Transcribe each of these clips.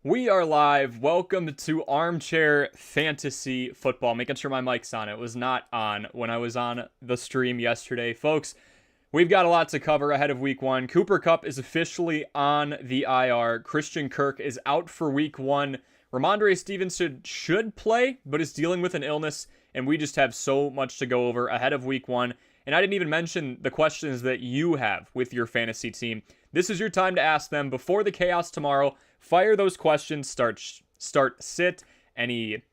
We are live. Welcome to Armchair Fantasy Football. Making sure my mic's on. It was not on when I was on the stream yesterday. Folks, we've got a lot to cover ahead of week one. Cooper Kupp is officially on the IR. Christian Kirk is out for week one. Ramondre Stevenson should play, but is dealing with an illness, and we just have so much to go over ahead of week one. And I didn't even mention the questions that you have with your fantasy team. This is your time to ask them before the chaos tomorrow. Fire those questions. Sit. Any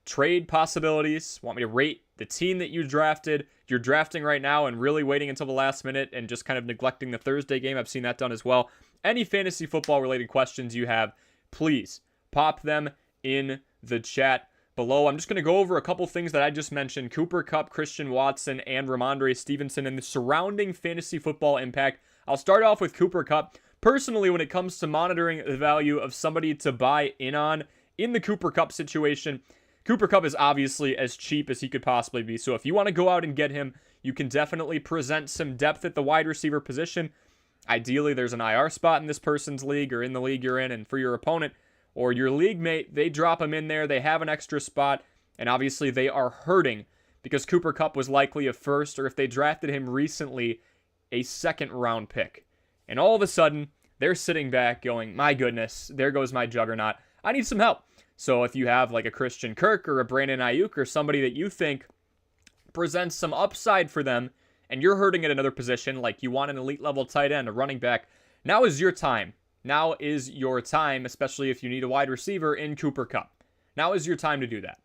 trade possibilities? Want me to rate the team that you drafted? You're drafting right now and really waiting until the last minute and just kind of neglecting the Thursday game. I've seen that done as well. Any fantasy football related questions you have, please pop them in the chat below. I'm just going to go over a couple things that I just mentioned. Cooper Kupp, Christian Watson, and Ramondre Stevenson and the surrounding fantasy football impact. I'll start off with Cooper Kupp. Personally, when it comes to monitoring the value of somebody to buy in on in the Cooper Kupp situation, Cooper Kupp is obviously as cheap as he could possibly be. So if you want to go out and get him, you can definitely present some depth at the wide receiver position. Ideally, there's an IR spot in this person's league or in the league you're in, and for your opponent or your league mate, they drop him in there. They have an extra spot, and obviously they are hurting because Cooper Kupp was likely a first, or if they drafted him recently, a second round pick. And all of a sudden, they're sitting back going, my goodness, there goes my juggernaut. I need some help. So if you have like a Christian Kirk or a Brandon Ayuk or somebody that you think presents some upside for them, and you're hurting at another position, like you want an elite level tight end, a running back, now is your time. Now is your time, especially if you need a wide receiver in Cooper Kupp. Now is your time to do that.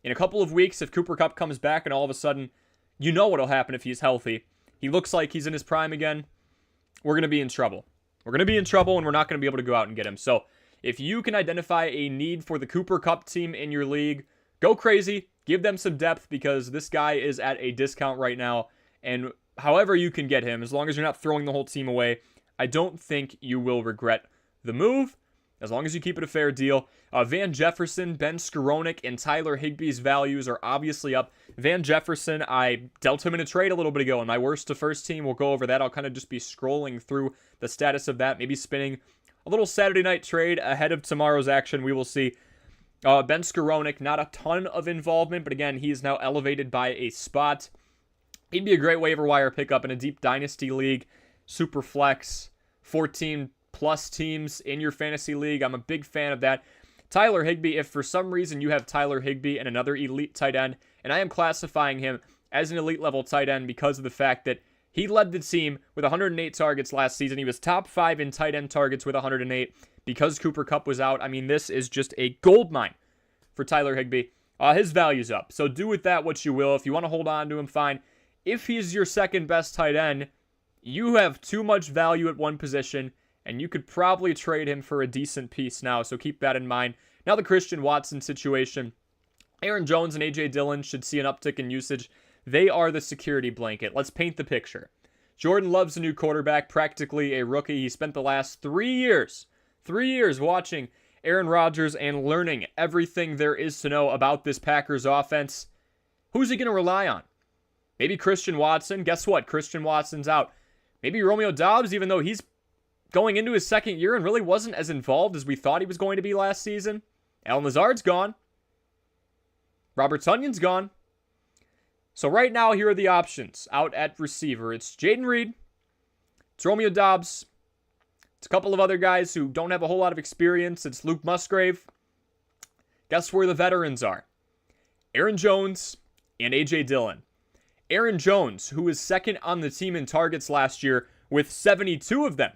In a couple of weeks, if Cooper Kupp comes back and all of a sudden, you know what'll happen if he's healthy. He looks like he's in his prime again. We're going to be in trouble. We're going to be in trouble, and we're not going to be able to go out and get him. So if you can identify a need for the Cooper Kupp team in your league, go crazy. Give them some depth because this guy is at a discount right now. And however you can get him, as long as you're not throwing the whole team away, I don't think you will regret the move, as long as you keep it a fair deal. Van Jefferson, Ben Skowronek, and Tyler Higbee's values are obviously up. Van Jefferson, I dealt him in a trade a little bit ago in my worst to first team. We'll go over that. I'll kind of just be scrolling through the status of that, maybe spinning a little Saturday night trade ahead of tomorrow's action. We will see. Ben Skowronek, not a ton of involvement, but again, he is now elevated by a spot. He'd be a great waiver wire pickup in a deep dynasty league, super flex, 14 plus teams in your fantasy league. I'm a big fan of that. Tyler Higbee, if for some reason you have Tyler Higbee and another elite tight end, and I am classifying him as an elite level tight end because of the fact that he led the team with 108 targets last season. He was top 5 in tight end targets with 108 because Cooper Kupp was out. I mean, this is just a gold mine for Tyler Higbee. His value's up, so do with that what you will. If you want to hold on to him, fine. If he's your second best tight end, you have too much value at one position, and you could probably trade him for a decent piece now, so keep that in mind. Now the Christian Watson situation. Aaron Jones and A.J. Dillon should see an uptick in usage. They are the security blanket. Let's paint the picture. Jordan Love's a new quarterback, practically a rookie. He spent the last 3 years watching Aaron Rodgers and learning everything there is to know about this Packers offense. Who's he going to rely on? Maybe Christian Watson. Guess what? Christian Watson's out. Maybe Romeo Doubs, even though he's going into his second year and really wasn't as involved as we thought he was going to be last season. Allen Lazard's gone. Robert Tunyon's gone. So right now, here are the options out at receiver. It's Jaden Reed. It's Romeo Doubs. It's a couple of other guys who don't have a whole lot of experience. It's Luke Musgrave. Guess where the veterans are? Aaron Jones and A.J. Dillon. Aaron Jones, who was second on the team in targets last year with 72 of them.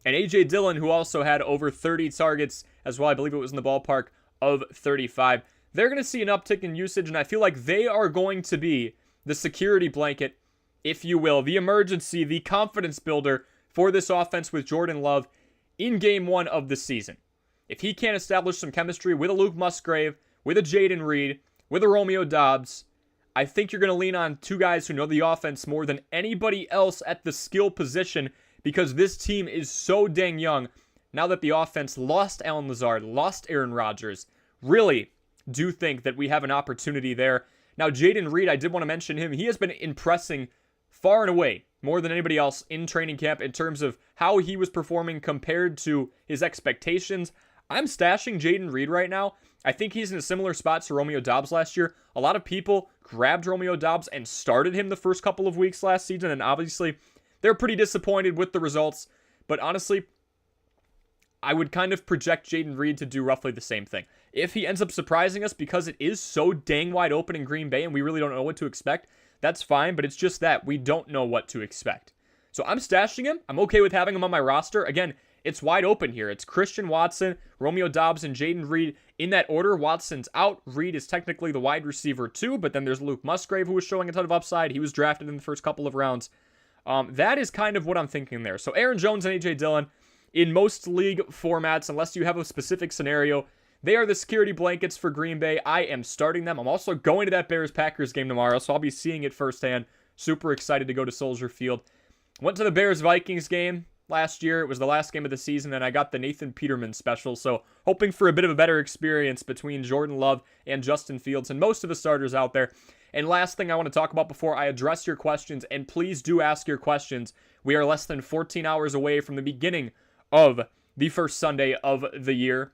And A.J. Dillon, who also had over 30 targets as well. I believe it was in the ballpark of 35. They're going to see an uptick in usage, and I feel like they are going to be the security blanket, if you will, the emergency, the confidence builder for this offense with Jordan Love in game one of the season. If he can't establish some chemistry with a Luke Musgrave, with a Jaden Reed, with a Romeo Doubs, I think you're going to lean on two guys who know the offense more than anybody else at the skill position because this team is so dang young. Now that the offense lost Allen Lazard, lost Aaron Rodgers, really do think that we have an opportunity there. Now, Jaden Reed, I did want to mention him. He has been impressing far and away more than anybody else in training camp in terms of how he was performing compared to his expectations. I'm stashing Jayden Reed right now. I think he's in a similar spot to Romeo Doubs last year. A lot of people grabbed Romeo Doubs and started him the first couple of weeks last season, and obviously they're pretty disappointed with the results. But honestly, I would kind of project Jayden Reed to do roughly the same thing. If he ends up surprising us because it is so dang wide open in Green Bay and we really don't know what to expect, that's fine, but it's just that we don't know what to expect. So I'm stashing him. I'm okay with having him on my roster. Again, it's wide open here. It's Christian Watson, Romeo Doubs, and Jayden Reed in that order. Watson's out. Reed is technically the wide receiver too, but then there's Luke Musgrave, who was showing a ton of upside. He was drafted in the first couple of rounds. That is kind of what I'm thinking there. So Aaron Jones and A.J. Dillon, in most league formats, unless you have a specific scenario, they are the security blankets for Green Bay. I am starting them. I'm also going to that Bears-Packers game tomorrow, so I'll be seeing it firsthand. Super excited to go to Soldier Field. Went to the Bears-Vikings game last year. It was the last game of the season, and I got the Nathan Peterman special, so hoping for a bit of a better experience between Jordan Love and Justin Fields and most of the starters out there. And last thing I want to talk about before I address your questions, and please do ask your questions. We are less than 14 hours away from the beginning of the first Sunday of the year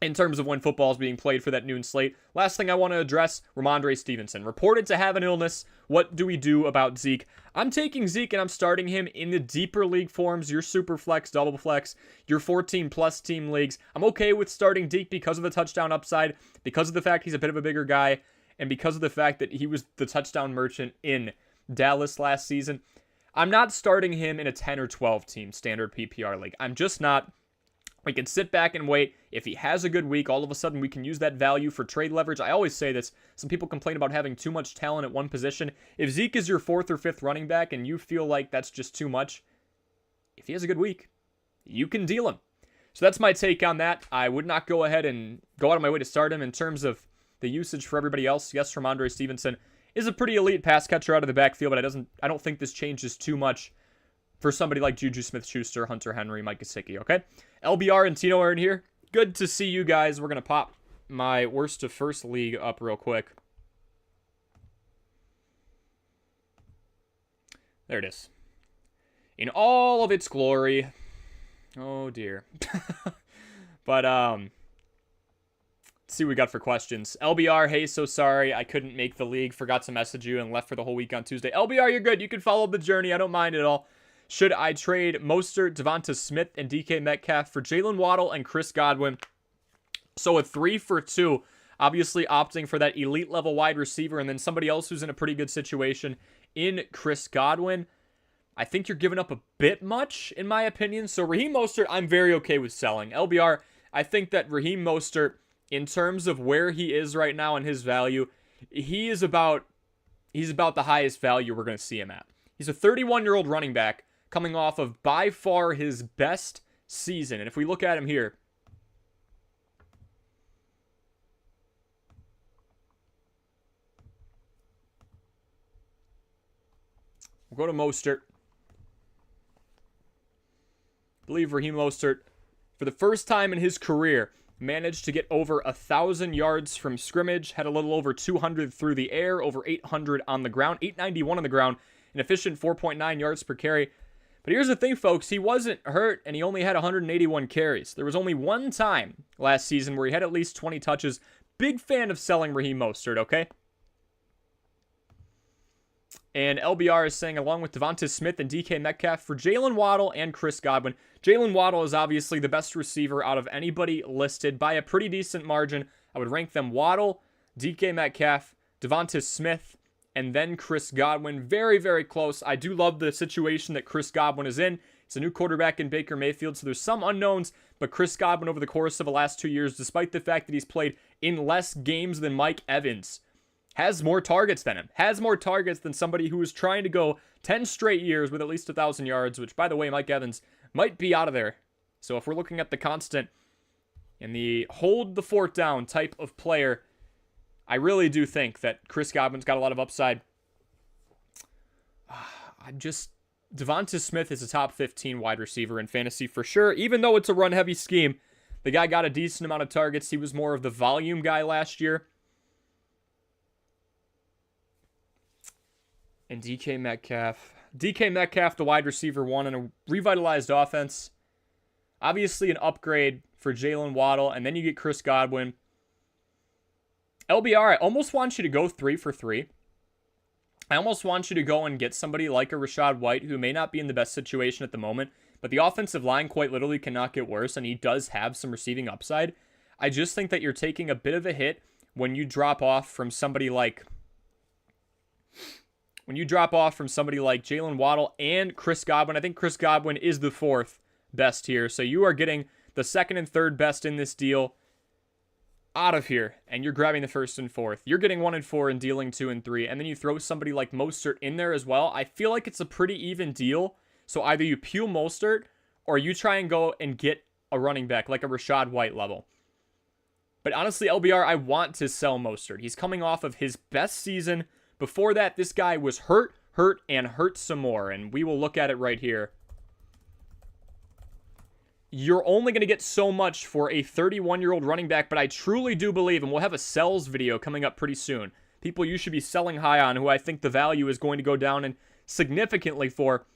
in terms of when football is being played for that noon slate. Last thing I want to address, Ramondre Stevenson. Reported to have an illness. What do we do about Zeke? I'm taking Zeke and I'm starting him in the deeper league forms, your super flex, double flex, your 14-plus team leagues. I'm okay with starting Zeke because of the touchdown upside, because of the fact he's a bit of a bigger guy, and because of the fact that he was the touchdown merchant in Dallas last season. I'm not starting him in a 10 or 12 team standard PPR league. I'm just not. We can sit back and wait. If he has a good week, all of a sudden we can use that value for trade leverage. I always say this. Some people complain about having too much talent at one position. If Zeke is your 4th or 5th running back and you feel like that's just too much, if he has a good week, you can deal him. So that's my take on that. I would not go ahead and go out of my way to start him. In terms of the usage for everybody else, yes, Ramondre Stevenson is a pretty elite pass catcher out of the backfield, but I don't think this changes too much for somebody like Juju Smith-Schuster, Hunter Henry, Mike Gesicki, okay? LBR and Tino are in here. Good to see you guys. We're going to pop my worst to first league up real quick. There it is. In all of its glory. Oh, dear. But, let's see what we got for questions. LBR, hey, so sorry. I couldn't make the league. Forgot to message you and left for the whole week on Tuesday. LBR, you're good. You can follow the journey. I don't mind at all. Should I trade Mostert, Devonta Smith, and DK Metcalf for Jalen Waddle and Chris Godwin? So a 3 for 2. Obviously opting for that elite level wide receiver and then somebody else who's in a pretty good situation in Chris Godwin. I think you're giving up a bit much, in my opinion. So Raheem Mostert, I'm very okay with selling. LBR, I think that Raheem Mostert, in terms of where he is right now and his value, he's about the highest value we're going to see him at. He's a 31-year-old running back coming off of by far his best season. And if we look at him here, we'll go to Mostert. I believe Raheem Mostert, for the first time in his career, managed to get over 1,000 yards from scrimmage, had a little over 200 through the air, over 800 on the ground, 891 on the ground, an efficient 4.9 yards per carry. But here's the thing, folks. He wasn't hurt, and he only had 181 carries. There was only one time last season where he had at least 20 touches. Big fan of selling Raheem Mostert, okay? And LBR is saying, along with Devonta Smith and DK Metcalf, for Jalen Waddle and Chris Godwin. Jalen Waddle is obviously the best receiver out of anybody listed by a pretty decent margin. I would rank them Waddle, DK Metcalf, Devonta Smith, and then Chris Godwin. Very, very close. I do love the situation that Chris Godwin is in. It's a new quarterback in Baker Mayfield, so there's some unknowns, but Chris Godwin over the course of the last 2 years, despite the fact that he's played in less games than Mike Evans, has more targets than him. Has more targets than somebody who is trying to go 10 straight years with at least 1,000 yards, which, by the way, Mike Evans might be out of there. So if we're looking at the constant and the hold the fort down type of player, I really do think that Chris Godwin's got a lot of upside. Devonta Smith is a top 15 wide receiver in fantasy for sure. Even though it's a run-heavy scheme, the guy got a decent amount of targets. He was more of the volume guy last year. And DK Metcalf, the wide receiver one in a revitalized offense. Obviously an upgrade for Jalen Waddle, and then you get Chris Godwin. LBR, I almost want you to go 3 for 3. I almost want you to go and get somebody like a Rachaad White, who may not be in the best situation at the moment, but the offensive line quite literally cannot get worse, and he does have some receiving upside. I just think that you're taking a bit of a hit when you drop off from somebody like Jalen Waddle and Chris Godwin. I think Chris Godwin is the 4th best here. So you are getting the 2nd and 3rd best in this deal out of here, and you're grabbing the 1st and 4th. You're getting 1 and 4 and dealing 2 and 3, and then you throw somebody like Mostert in there as well. I feel like it's a pretty even deal. So either you pew Mostert or you try and go and get a running back like a Rachaad White level. But honestly, LBR, I want to sell Mostert. He's coming off of his best season. Before that, this guy was hurt, and hurt some more. And we will look at it right here. You're only going to get so much for a 31-year-old running back, but I truly do believe, and we'll have a sells video coming up pretty soon, people you should be selling high on who I think the value is going to go down and significantly for.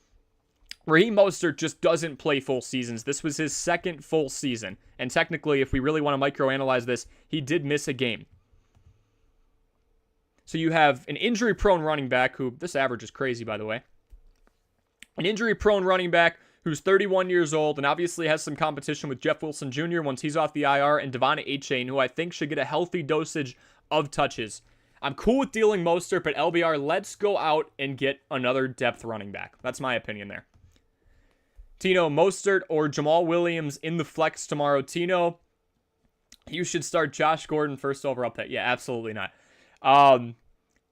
Raheem Mostert just doesn't play full seasons. This was his 2nd full season. And technically, if we really want to microanalyze this, he did miss a game. So you have an injury-prone running back who, this average is crazy, by the way. An injury-prone running back who's 31 years old and obviously has some competition with Jeff Wilson Jr. once he's off the IR, and Devon Achane, who I think should get a healthy dosage of touches. I'm cool with dealing Mostert, but LBR, let's go out and get another depth running back. That's my opinion there. Tino, Mostert or Jamal Williams in the flex tomorrow. Tino, you should start Josh Gordon first overall pick. Yeah, absolutely not.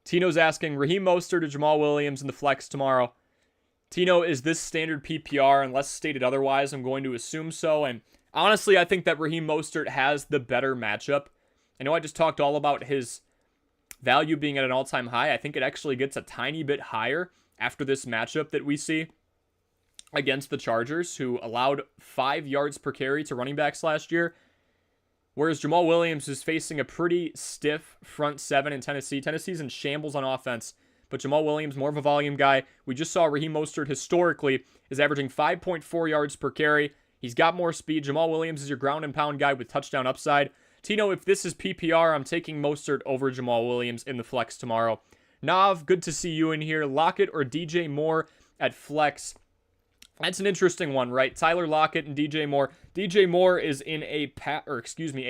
Tino's asking, Raheem Mostert or Jamal Williams in the flex tomorrow. Tino, is this standard PPR? Unless stated otherwise, I'm going to assume so. And honestly, I think that Raheem Mostert has the better matchup. I know I just talked all about his value being at an all-time high. I think it actually gets a tiny bit higher after this matchup that we see against the Chargers, who allowed 5 yards per carry to running backs last year. Whereas Jamal Williams is facing a pretty stiff front 7 in Tennessee. Tennessee's in shambles on offense, but Jamal Williams, more of a volume guy. We just saw Raheem Mostert historically is averaging 5.4 yards per carry. He's got more speed. Jamal Williams is your ground and pound guy with touchdown upside. Tino, if this is PPR, I'm taking Mostert over Jamal Williams in the flex tomorrow. Nav, good to see you in here. Lockett or DJ Moore at flex. That's an interesting one, right? Tyler Lockett and DJ Moore. DJ Moore is in a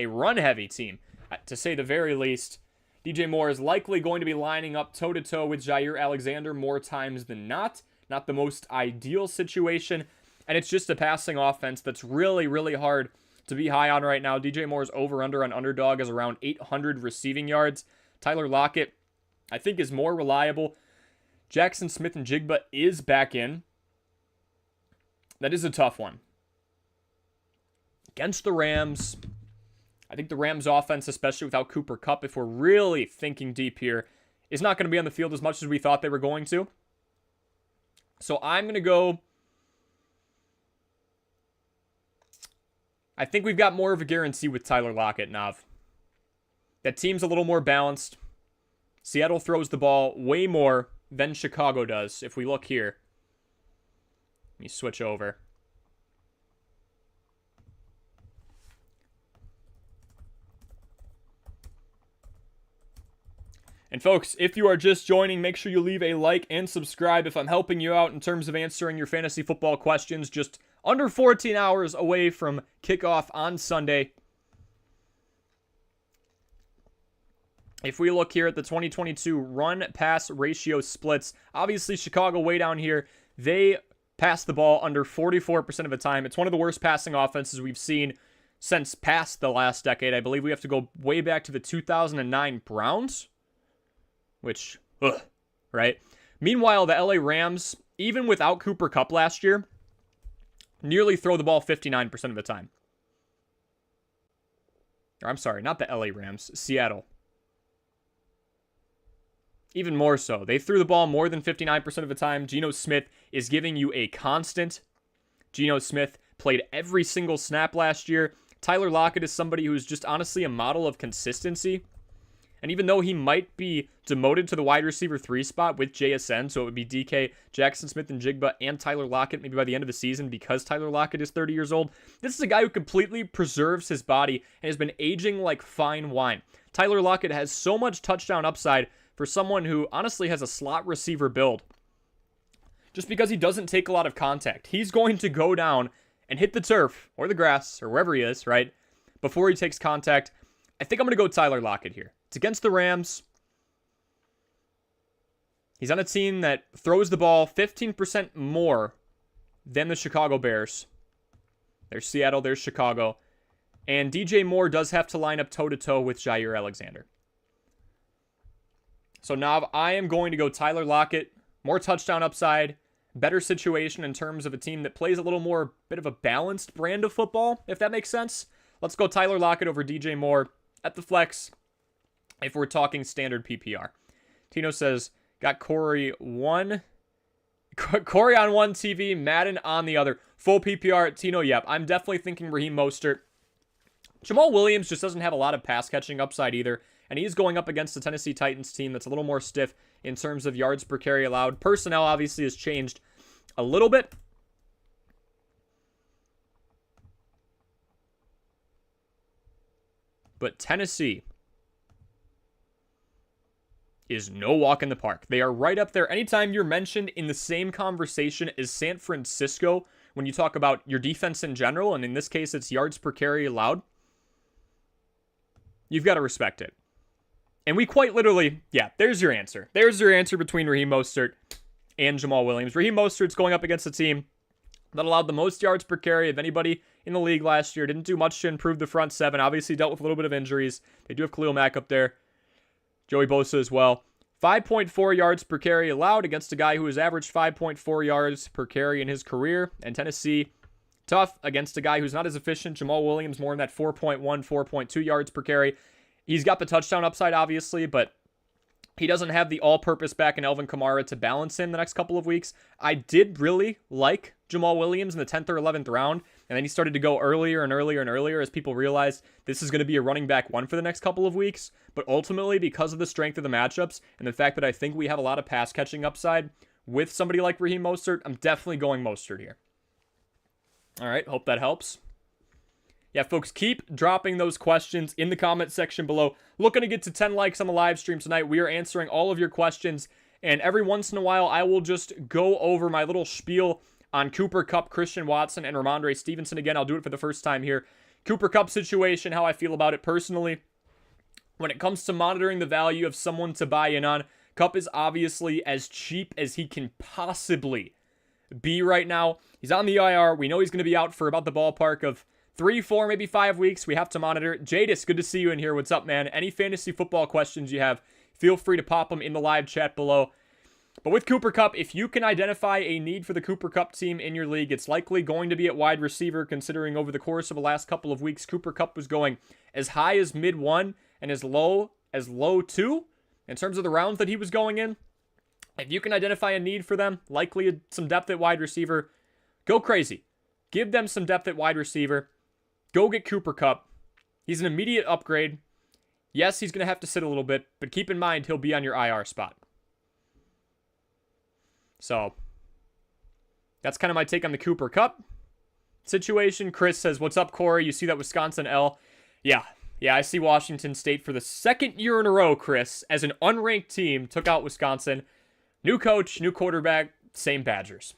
run-heavy team, to say the very least. DJ Moore is likely going to be lining up toe-to-toe with Jair Alexander more times than not. Not the most ideal situation. And it's just a passing offense that's really, really hard to be high on right now. DJ Moore's over-under on Underdog is around 800 receiving yards. Tyler Lockett, I think, is more reliable. Jackson Smith-Njigba is back in. That is a tough one. Against the Rams, I think the Rams offense, especially without Cooper Kupp, if we're really thinking deep here, is not going to be on the field as much as we thought they were going to. So I'm going to go... I think we've got more of a guarantee with Tyler Lockett, Nav. That team's a little more balanced. Seattle throws the ball way more than Chicago does, if we look here. Let me switch over. And folks, if you are just joining, make sure you leave a like and subscribe if I'm helping you out in terms of answering your fantasy football questions. Just under 14 hours away from kickoff on Sunday. If we look here at the 2022 run-pass ratio splits, obviously Chicago way down here, they pass the ball under 44% of the time. It's one of the worst passing offenses we've seen since past the last decade. I believe we have to go way back to the 2009 Browns, which, right? Meanwhile, the LA Rams, even without Cooper Kupp last year, nearly throw the ball 59% of the time. Or I'm sorry, not the LA Rams, Seattle. Even more so. They threw the ball more than 59% of the time. Geno Smith is giving you a constant. Geno Smith played every single snap last year. Tyler Lockett is somebody who's just honestly a model of consistency. And even though he might be demoted to the wide receiver 3 spot with JSN, so it would be DK, Jackson Smith and Jigba, and Tyler Lockett maybe by the end of the season because Tyler Lockett is 30 years old. This is a guy who completely preserves his body and has been aging like fine wine. Tyler Lockett has so much touchdown upside for someone who honestly has a slot receiver build. Just because he doesn't take a lot of contact. He's going to go down and hit the turf or the grass or wherever he is, right? Before he takes contact. I think I'm going to go Tyler Lockett here. It's against the Rams. He's on a team that throws the ball 15% more than the Chicago Bears. There's Seattle, there's Chicago. And DJ Moore does have to line up toe-to-toe with Jair Alexander. So now I am going to go Tyler Lockett. More touchdown upside. Better situation in terms of a team that plays a little more bit of a balanced brand of football, if that makes sense. Let's go Tyler Lockett over DJ Moore at the flex if we're talking standard PPR. Tino says, got Corey on one TV, Madden on the other. Full PPR. Tino, yep. I'm definitely thinking Raheem Mostert. Jamal Williams just doesn't have a lot of pass catching upside either. And he's going up against the Tennessee Titans team that's a little more stiff in terms of yards per carry allowed. Personnel obviously has changed a little bit. But Tennessee is no walk in the park. They are right up there. Anytime you're mentioned in the same conversation as San Francisco, when you talk about your defense in general, and in this case it's yards per carry allowed, you've got to respect it. And we quite literally, yeah, there's your answer. There's your answer between Raheem Mostert and Jamal Williams. Raheem Mostert's going up against a team that allowed the most yards per carry of anybody in the league last year. Didn't do much to improve the front seven. Obviously dealt with a little bit of injuries. They do have Khalil Mack up there. Joey Bosa as well. 5.4 yards per carry allowed against a guy who has averaged 5.4 yards per carry in his career. And Tennessee, tough against a guy who's not as efficient. Jamal Williams more in that 4.1, 4.2 yards per carry. He's got the touchdown upside, obviously, but he doesn't have the all-purpose back in Alvin Kamara to balance him the next couple of weeks. I did really like Jamal Williams in the 10th or 11th round, and then he started to go earlier and earlier and earlier as people realized this is going to be a running back one for the next couple of weeks. But ultimately, because of the strength of the matchups and the fact that I think we have a lot of pass-catching upside with somebody like Raheem Mostert, I'm definitely going Mostert here. All right, hope that helps. Yeah, folks, keep dropping those questions in the comment section below. Looking to get to 10 likes on the live stream tonight. We are answering all of your questions, and every once in a while, I will just go over my little spiel on Cooper Kupp, Christian Watson, and Ramondre Stevenson. Again, I'll do it for the first time here. Cooper Kupp situation, how I feel about it personally. When it comes to monitoring the value of someone to buy in on, Kupp is obviously as cheap as he can possibly be right now. He's on the IR. We know he's going to be out for about the ballpark of 3, 4, maybe 5 weeks. We have to monitor. Jadis, good to see you in here. What's up, man? Any fantasy football questions you have, feel free to pop them in the live chat below. But with Cooper Kupp, if you can identify a need for the Cooper Kupp team in your league, it's likely going to be at wide receiver, considering over the course of the last couple of weeks, Cooper Kupp was going as high as mid 1 and as low 2 in terms of the rounds that he was going in. If you can identify a need for them, likely some depth at wide receiver, go crazy. Give them some depth at wide receiver. Go get Cooper Kupp. He's an immediate upgrade. Yes, he's going to have to sit a little bit, but keep in mind he'll be on your IR spot. So, that's kind of my take on the Cooper Kupp situation. Chris says, what's up, Corey? You see that Wisconsin L? Yeah, I see Washington State for the second year in a row, Chris, as an unranked team took out Wisconsin. New coach, new quarterback, same Badgers.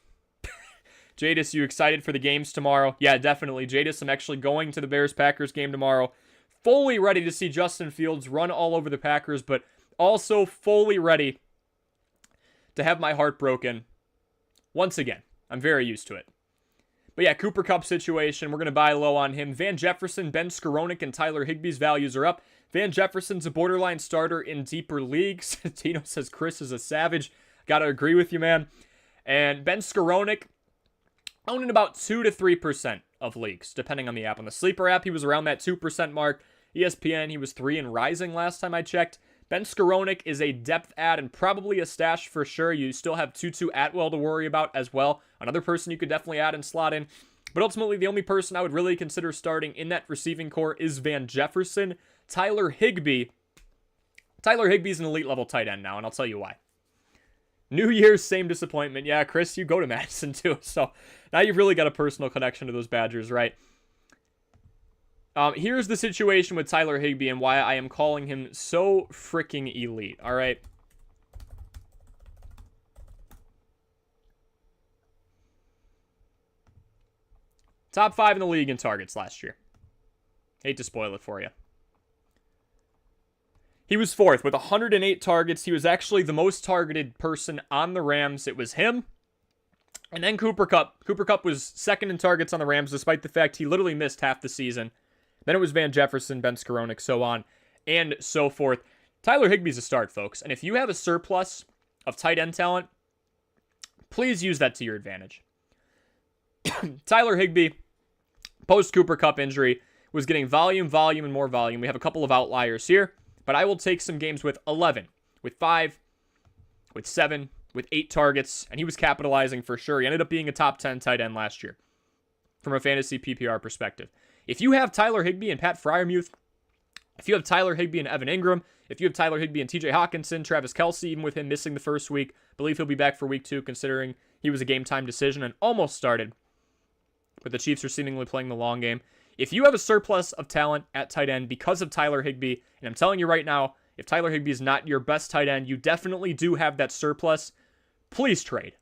Jadis, you excited for the games tomorrow? Yeah, definitely. Jadis, I'm actually going to the Bears-Packers game tomorrow. Fully ready to see Justin Fields run all over the Packers, but also fully ready to have my heart broken. Once again, I'm very used to it. But yeah, Cooper Kupp situation, we're going to buy low on him. Van Jefferson, Ben Skowronek, and Tyler Higbee's values are up. Van Jefferson's a borderline starter in deeper leagues. Tino says Chris is a savage. Got to agree with you, man. And Ben Skowronek, owned in about 2 to 3% of leagues, depending on the app. On the Sleeper app, he was around that 2% mark. ESPN, he was 3 and rising last time I checked. Ben Skowronek is a depth add and probably a stash for sure. You still have Tutu Atwell to worry about as well. Another person you could definitely add and slot in. But ultimately, the only person I would really consider starting in that receiving core is Van Jefferson. Tyler Higbee Tyler Higbee's an elite level tight end now, and I'll tell you why. New Year's, same disappointment. Yeah, Chris, you go to Madison too, so now you've really got a personal connection to those Badgers, right? Here's the situation with Tyler Higbee and why I am calling him so freaking elite, all right? Top 5 in the league in targets last year. Hate to spoil it for you. He was 4th with 108 targets. He was actually the most targeted person on the Rams. It was him. And then Cooper Kupp. Cooper Kupp was 2nd in targets on the Rams, despite the fact he literally missed half the season. Then it was Van Jefferson, Ben Skowronek, so on and so forth. Tyler Higbee's a start, folks. And if you have a surplus of tight end talent, please use that to your advantage. Tyler Higbee, post-Cooper Kupp injury, was getting volume, and more volume. We have a couple of outliers here, but I will take some games with 11, with 5, with 7, with 8 targets, and he was capitalizing for sure. He ended up being a top 10 tight end last year from a fantasy PPR perspective. If you have Tyler Higbee and Pat Freiermuth, if you have Tyler Higbee and Evan Ingram, if you have Tyler Higbee and TJ Hawkinson, Travis Kelce, even with him missing the first week, I believe he'll be back for week 2, considering he was a game-time decision and almost started, but the Chiefs are seemingly playing the long game. If you have a surplus of talent at tight end because of Tyler Higbee, and I'm telling you right now, if Tyler Higbee is not your best tight end, you definitely do have that surplus, please trade.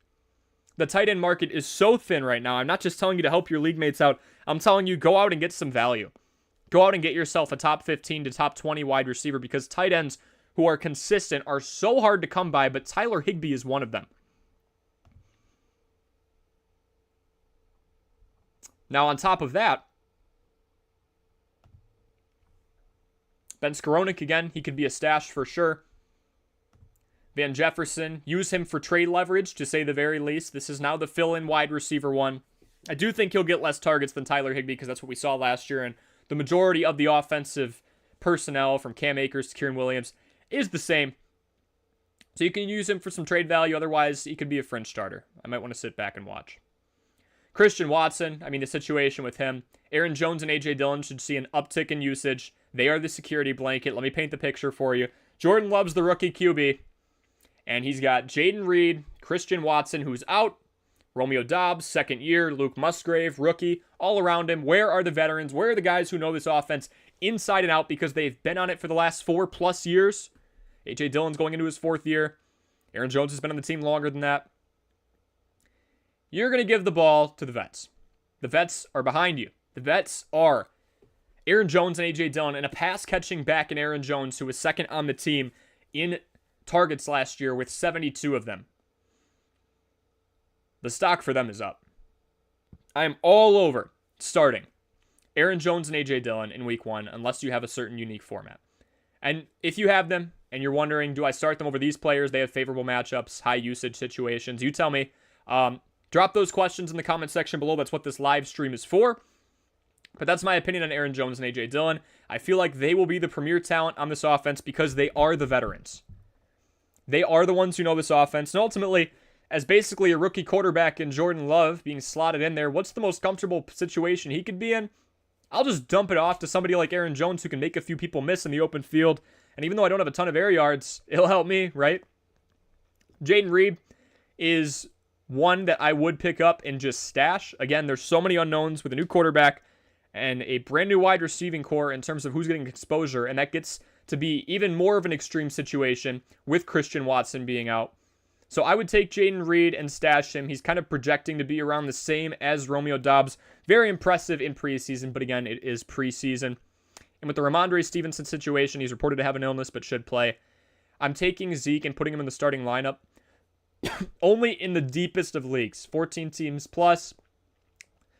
The tight end market is so thin right now. I'm not just telling you to help your league mates out. I'm telling you, go out and get some value. Go out and get yourself a top 15 to top 20 wide receiver, because tight ends who are consistent are so hard to come by, but Tyler Higbee is one of them. Now, on top of that, Ben Skowronek again, he could be a stash for sure. Van Jefferson, use him for trade leverage, to say the very least. This is now the fill-in wide receiver one. I do think he'll get less targets than Tyler Higbee, because that's what we saw last year, and the majority of the offensive personnel, from Cam Akers to Kieran Williams, is the same. So you can use him for some trade value. Otherwise, he could be a fringe starter. I might want to sit back and watch. Christian Watson, I mean, the situation with him. Aaron Jones and A.J. Dillon should see an uptick in usage. They are the security blanket. Let me paint the picture for you. Jordan Love's the rookie QB. And he's got Jaden Reed, Christian Watson, who's out, Romeo Doubs, 2nd year, Luke Musgrave, rookie, all around him. Where are the veterans? Where are the guys who know this offense inside and out, because they've been on it for the last 4+ years? A.J. Dillon's going into his 4th year. Aaron Jones has been on the team longer than that. You're going to give the ball to the vets. The vets are behind you. The vets are Aaron Jones and A.J. Dillon, and a pass-catching back in Aaron Jones, who was 2nd on the team in targets last year with 72 of them. The stock for them is up. I am all over starting Aaron Jones and A.J. Dillon in week 1, unless you have a certain unique format. And if you have them, and you're wondering, do I start them over these players? They have favorable matchups, high usage situations. You tell me. Drop those questions in the comment section below. That's what this live stream is for. But that's my opinion on Aaron Jones and A.J. Dillon. I feel like they will be the premier talent on this offense, because they are the veterans. They are the ones who know this offense. And ultimately, as basically a rookie quarterback in Jordan Love being slotted in there, what's the most comfortable situation he could be in? I'll just dump it off to somebody like Aaron Jones, who can make a few people miss in the open field. And even though I don't have a ton of air yards, it'll help me, right? Jaden Reed is one that I would pick up and just stash. Again, there's so many unknowns with a new quarterback and a brand new wide receiving core in terms of who's getting exposure, and that gets to be even more of an extreme situation with Christian Watson being out. So I would take Jaden Reed and stash him. He's kind of projecting to be around the same as Romeo Doubs. Very impressive in preseason, but again, it is preseason. And with the Ramondre Stevenson situation, he's reported to have an illness but should play. I'm taking Zeke and putting him in the starting lineup only in the deepest of leagues. 14 teams plus,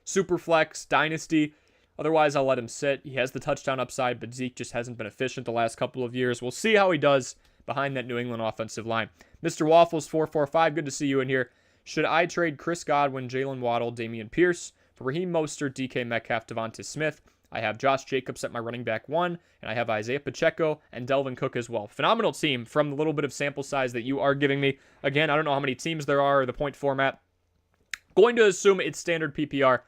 Superflex, Dynasty. Otherwise, I'll let him sit. He has the touchdown upside, but Zeke just hasn't been efficient the last couple of years. We'll see how he does behind that New England offensive line. Mr. Waffles 445, good to see you in here. Should I trade Chris Godwin, Jalen Waddle, Damian Pierce for Raheem Mostert, DK Metcalf, Devonta Smith? I have Josh Jacobs at my running back 1, and I have Isaiah Pacheco and Delvin Cook as well. Phenomenal team from the little bit of sample size that you are giving me. Again, I don't know how many teams there are or the point format. Going to assume it's standard PPR.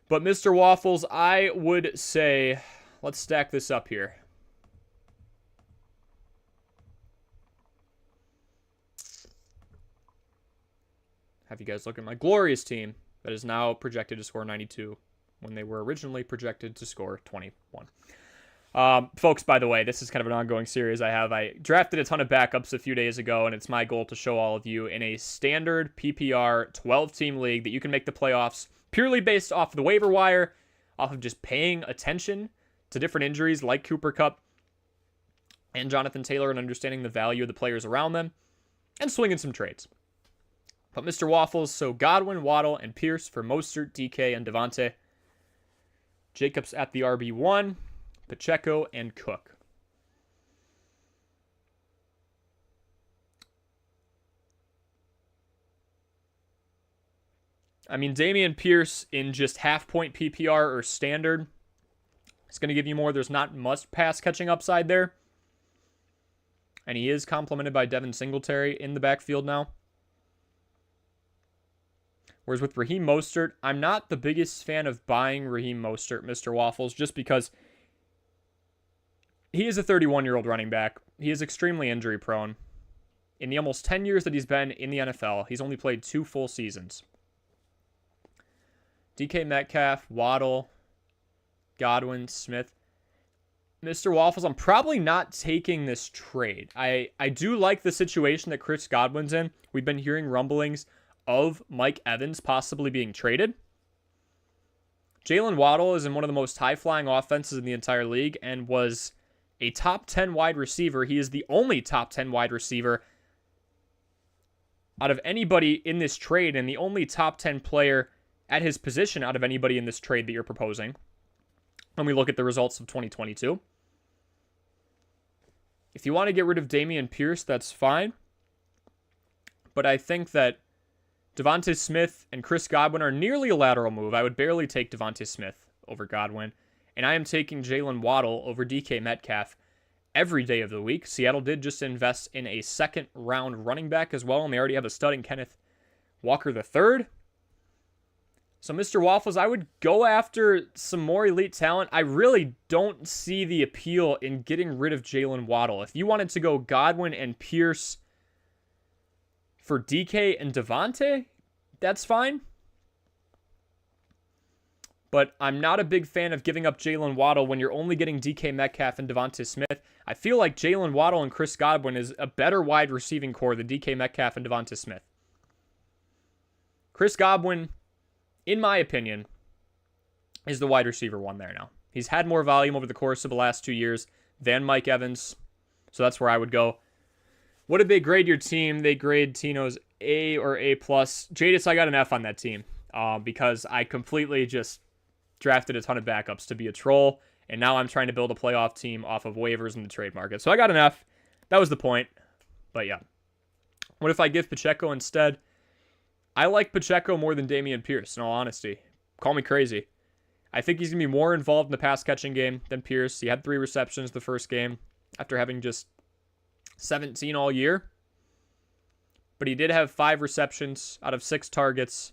But Mr. Waffles, I would say, let's stack this up here. have you guys look at my glorious team that is now projected to score 92 when they were originally projected to score 21. Folks, by the way, this is kind of an ongoing series I have. I drafted a ton of backups a few days ago, and it's my goal to show all of you in a standard PPR 12-team league that you can make the playoffs purely based off the waiver wire, off of just paying attention to different injuries like Cooper Kupp and Jonathan Taylor and understanding the value of the players around them and swinging some trades. But Mr. Waffles, so Godwin, Waddle, and Pierce for Mostert, DK, and Devontae. Jacobs at the RB1, Pacheco, and Cook. I mean, Dameon Pierce in just half-point PPR or standard is going to give you more. There's not much pass-catching upside there. And he is complemented by Devin Singletary in the backfield now. Whereas with Raheem Mostert, I'm not the biggest fan of buying Raheem Mostert, Mr. Waffles, just because he is a 31-year-old running back. He is extremely injury-prone. In the almost 10 years that he's been in the NFL, he's only played 2 full seasons. DK Metcalf, Waddle, Godwin, Smith. Mr. Waffles, I'm probably not taking this trade. I do like the situation that Chris Godwin's in. We've been hearing rumblings of Mike Evans possibly being traded. Jalen Waddle is in one of the most high-flying offenses in the entire league and was a top 10 wide receiver. He is the only top 10 wide receiver out of anybody in this trade and the only top 10 player at his position out of anybody in this trade that you're proposing when we look at the results of 2022. If you want to get rid of Dameon Pierce, that's fine. But I think that Devontae Smith and Chris Godwin are nearly a lateral move. I would barely take Devontae Smith over Godwin. And I am taking Jalen Waddle over DK Metcalf every day of the week. Seattle did just invest in a second-round running back as well, and they already have a stud in Kenneth Walker III. So, Mr. Waffles, I would go after some more elite talent. I really don't see the appeal in getting rid of Jalen Waddle. If you wanted to go Godwin and Pierce for DK and Devontae, that's fine. But I'm not a big fan of giving up Jalen Waddle when you're only getting DK Metcalf and Devontae Smith. I feel like Jalen Waddle and Chris Godwin is a better wide receiving core than DK Metcalf and Devontae Smith. Chris Godwin, in my opinion, is the wide receiver one there now. He's had more volume over the course of the last 2 years than Mike Evans, so that's where I would go. What did they grade your team? They grade Tino's A or A+. Jadis, I got an F on that team because I completely just drafted a ton of backups to be a troll, and now I'm trying to build a playoff team off of waivers in the trade market. So I got an F. That was the point. But yeah. What if I give Pacheco instead? I like Pacheco more than Dameon Pierce, in all honesty. Call me crazy. I think he's going to be more involved in the pass-catching game than Pierce. He had 3 receptions the first game after having just 17 all year. But he did have 5 receptions out of 6 targets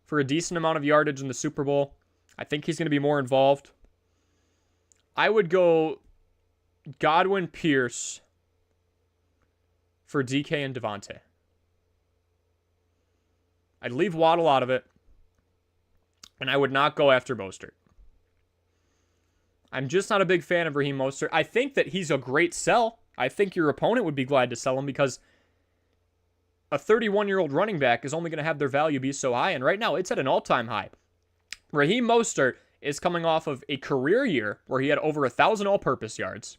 for a decent amount of yardage in the Super Bowl. I think he's going to be more involved. I would go Godwin, Pierce for DK and Devontae. I'd leave Waddle out of it, and I would not go after Mostert. I'm just not a big fan of Raheem Mostert. I think that he's a great sell. I think your opponent would be glad to sell him because a 31-year-old running back is only going to have their value be so high, and right now it's at an all-time high. Raheem Mostert is coming off of a career year where he had over 1,000 all-purpose yards.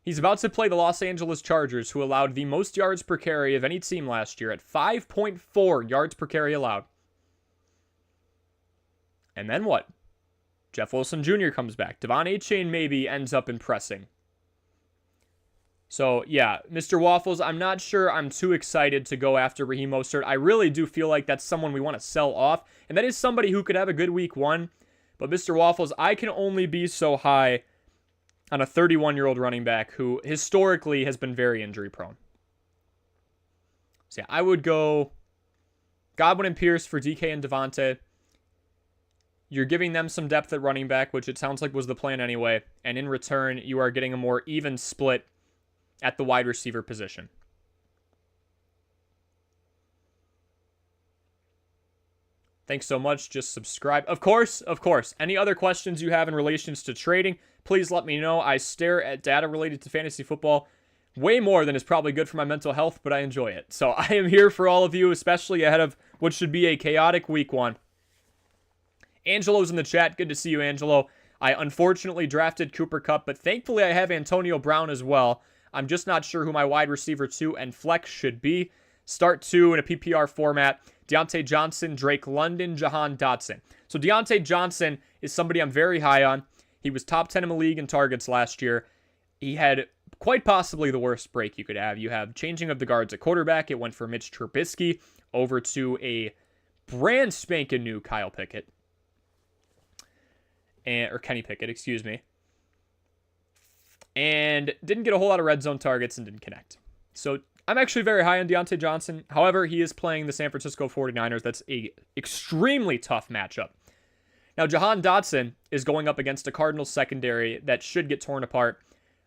He's about to play the Los Angeles Chargers, who allowed the most yards per carry of any team last year at 5.4 yards per carry allowed. And then what? Jeff Wilson Jr. comes back. Devon Achane maybe ends up impressing. So, yeah, Mr. Waffles, I'm not sure I'm too excited to go after Raheem Mostert. I really do feel like that's someone we want to sell off, and that is somebody who could have a good week 1. But, Mr. Waffles, I can only be so high on a 31-year-old running back who historically has been very injury-prone. So, yeah, I would go Godwin and Pierce for DK and Devontae. You're giving them some depth at running back, which it sounds like was the plan anyway. And in return, you are getting a more even split at the wide receiver position. Thanks so much. Just subscribe. Of course. Any other questions you have in relations to trading, please let me know. I stare at data related to fantasy football way more than is probably good for my mental health, but I enjoy it. So I am here for all of you, especially ahead of what should be a chaotic week 1. Angelo's in the chat. Good to see you, Angelo. I unfortunately drafted Cooper Kupp, but thankfully I have Antonio Brown as well. I'm just not sure who my wide receiver 2 and flex should be. Start 2 in a PPR format. Deontay Johnson, Drake London, Jahan Dotson. So Deontay Johnson is somebody I'm very high on. He was top 10 in the league in targets last year. He had quite possibly the worst break you could have. You have changing of the guards at quarterback. It went from Mitch Trubisky over to a brand spanking new Kyle Pickett. Or Kenny Pickett, excuse me. And didn't get a whole lot of red zone targets and didn't connect. So I'm actually very high on Deontay Johnson. However, he is playing the San Francisco 49ers. That's a extremely tough matchup. Now, Jahan Dotson is going up against a Cardinals secondary that should get torn apart.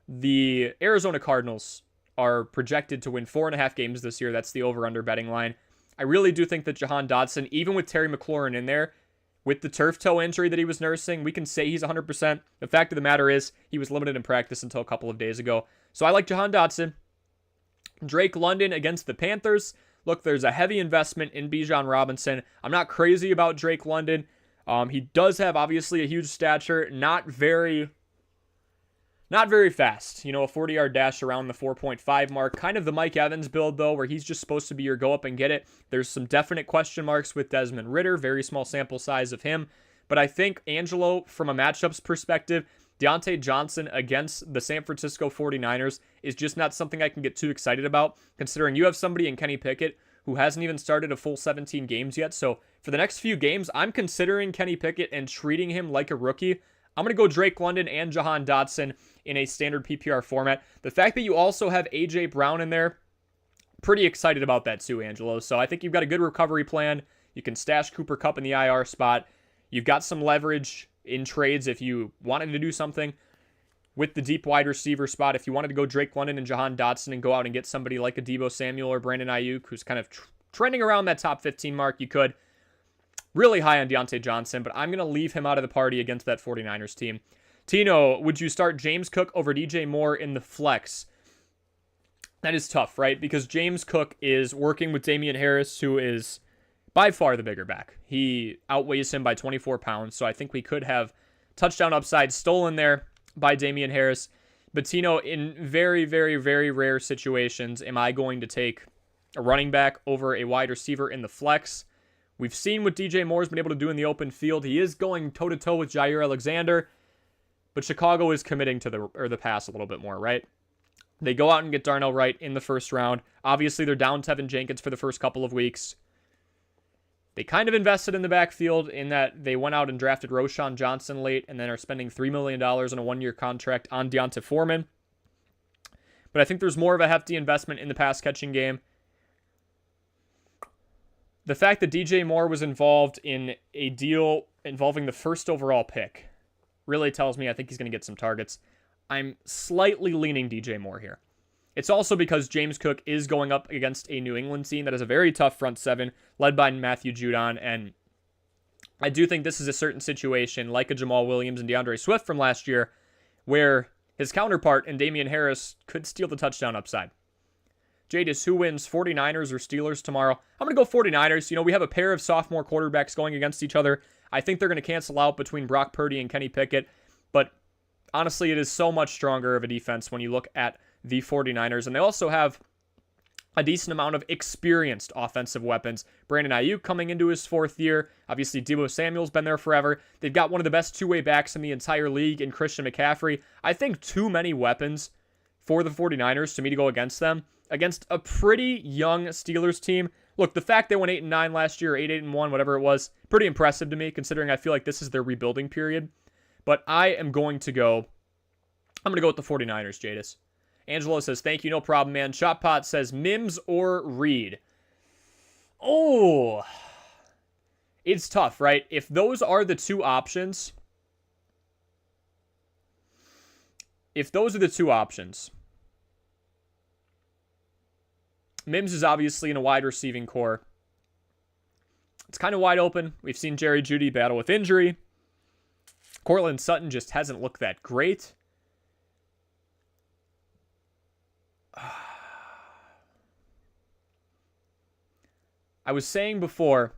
The Arizona Cardinals are projected to win 4.5 games this year. That's the over-under betting line. I really do think that Jahan Dotson, even with Terry McLaurin in there, with the turf toe injury that he was nursing, we can say he's 100%. The fact of the matter is, he was limited in practice until a couple of days ago. So I like Jahan Dotson. Drake London against the Panthers. Look, there's a heavy investment in Bijan Robinson. I'm not crazy about Drake London. He does have, obviously, a huge stature. Not very fast. You know, a 40-yard dash around the 4.5 mark. Kind of the Mike Evans build, though, where he's just supposed to be your go up and get it. There's some definite question marks with Desmond Ridder. Very small sample size of him. But I think Angelo, from a matchups perspective, Deontay Johnson against the San Francisco 49ers is just not something I can get too excited about, considering you have somebody in Kenny Pickett who hasn't even started a full 17 games yet. So for the next few games, I'm considering Kenny Pickett and treating him like a rookie. I'm going to go Drake London and Jahan Dotson in a standard PPR format. The fact that you also have A.J. Brown in there, pretty excited about that too, Angelo. So I think you've got a good recovery plan. You can stash Cooper Kupp in the IR spot. You've got some leverage in trades if you wanted to do something with the deep wide receiver spot. If you wanted to go Drake London and Jahan Dotson and go out and get somebody like a Deebo Samuel or Brandon Ayuk, who's kind of trending around that top 15 mark, you could. Really high on Deontay Johnson, but I'm going to leave him out of the party against that 49ers team. Tino, would you start James Cook over DJ Moore in the flex? That is tough, right? Because James Cook is working with Damian Harris, who is by far the bigger back. He outweighs him by 24 pounds, so I think we could have touchdown upside stolen there by Damian Harris. But Tino, in very, very, very rare situations, am I going to take a running back over a wide receiver in the flex? We've seen what DJ Moore's been able to do in the open field. He is going toe-to-toe with Jair Alexander, but Chicago is committing to the pass a little bit more, right? They go out and get Darnell Wright in the first round. Obviously, they're down Tevin Jenkins for the first couple of weeks. They kind of invested in the backfield in that they went out and drafted Roshan Johnson late and then are spending $3 million on a one-year contract on Deonta Foreman. But I think there's more of a hefty investment in the pass-catching game. The fact that DJ Moore was involved in a deal involving the first overall pick really tells me I think he's going to get some targets. I'm slightly leaning DJ Moore here. It's also because James Cook is going up against a New England team that has a very tough front seven, led by Matthew Judon, and I do think this is a certain situation, like a Jamal Williams and DeAndre Swift from last year, where his counterpart in Damian Harris could steal the touchdown upside. Jadis, who wins, 49ers or Steelers tomorrow? I'm going to go 49ers. You know, we have a pair of sophomore quarterbacks going against each other. I think they're going to cancel out between Brock Purdy and Kenny Pickett, but honestly, it is so much stronger of a defense when you look at the 49ers, and they also have a decent amount of experienced offensive weapons. Brandon Ayuk coming into his fourth year. Obviously, Deebo Samuel's been there forever. They've got one of the best two-way backs in the entire league in Christian McCaffrey. I think too many weapons for the 49ers to me to go against them, against a pretty young Steelers team. Look, the fact they went 8-9 last year, or 8-1, whatever it was, pretty impressive to me, considering I feel like this is their rebuilding period. But I'm going to go with the 49ers, Jadis. Angelo says, thank you, no problem, man. Shotpot says, Mims or Reed? Oh, it's tough, right? If those are the two options, Mims is obviously in a wide receiving core It's kind of wide open. We've seen Jerry Jeudy battle with injury. Cortland Sutton just hasn't looked that great. I was saying before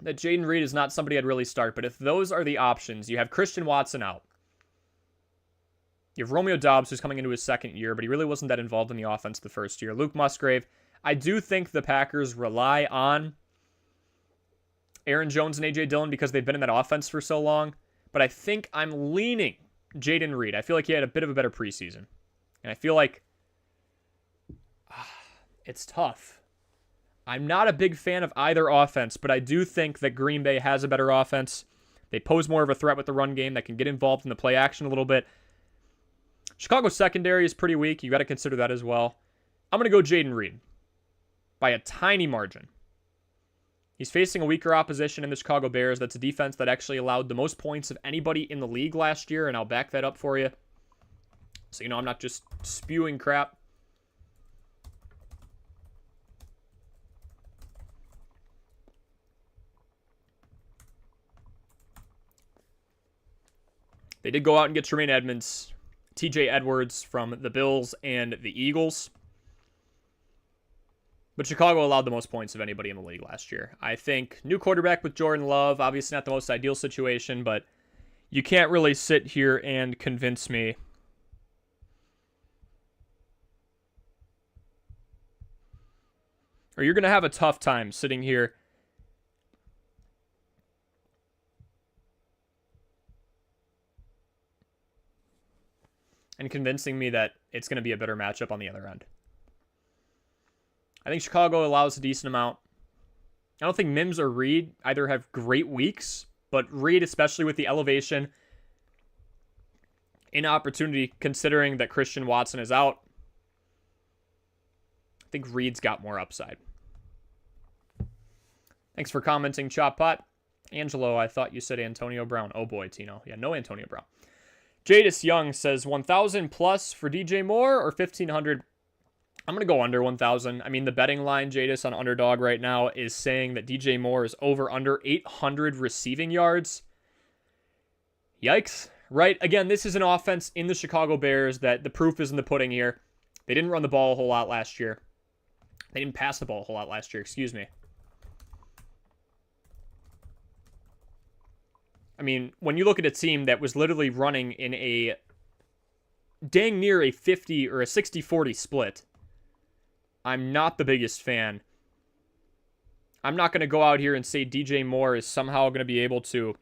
that Jayden Reed is not somebody I'd really start, but if those are the options, you have Christian Watson out. You have Romeo Doubs, who's coming into his second year, but he really wasn't that involved in the offense the first year. Luke Musgrave. I do think the Packers rely on Aaron Jones and A.J. Dillon because they've been in that offense for so long, but I think I'm leaning Jayden Reed. I feel like he had a bit of a better preseason, and I feel like it's tough. I'm not a big fan of either offense, but I do think that Green Bay has a better offense. They pose more of a threat with the run game that can get involved in the play action a little bit. Chicago's secondary is pretty weak. You got to consider that as well. I'm going to go Jayden Reed by a tiny margin. He's facing a weaker opposition in the Chicago Bears. That's a defense that actually allowed the most points of anybody in the league last year, and I'll back that up for you. So, I'm not just spewing crap. They did go out and get Tremaine Edmonds, TJ Edwards from the Bills and the Eagles. But Chicago allowed the most points of anybody in the league last year. I think new quarterback with Jordan Love, obviously not the most ideal situation, but you can't really sit here and convince me. Or you're going to have a tough time sitting here and convincing me that it's going to be a better matchup on the other end. I think Chicago allows a decent amount. I don't think Mims or Reed either have great weeks, but Reed, especially with the elevation in opportunity, considering that Christian Watson is out, I think Reed's got more upside. Thanks for commenting, Chop Pot. Angelo, I thought you said Antonio Brown. Oh boy, Tino. Yeah, no Antonio Brown. Jadis Young says 1,000 plus for DJ Moore or 1,500. I'm going to go under 1,000. I mean, the betting line, Jadis, on Underdog right now is saying that DJ Moore is over under 800 receiving yards. Yikes. Right? Again, this is an offense in the Chicago Bears that the proof is in the pudding here. They didn't run the ball a whole lot last year. They didn't pass the ball a whole lot last year, excuse me. I mean, when you look at a team that was literally running in a dang near a 50 or a 60-40 split, I'm not the biggest fan. I'm not going to go out here and say DJ Moore is somehow going to be able to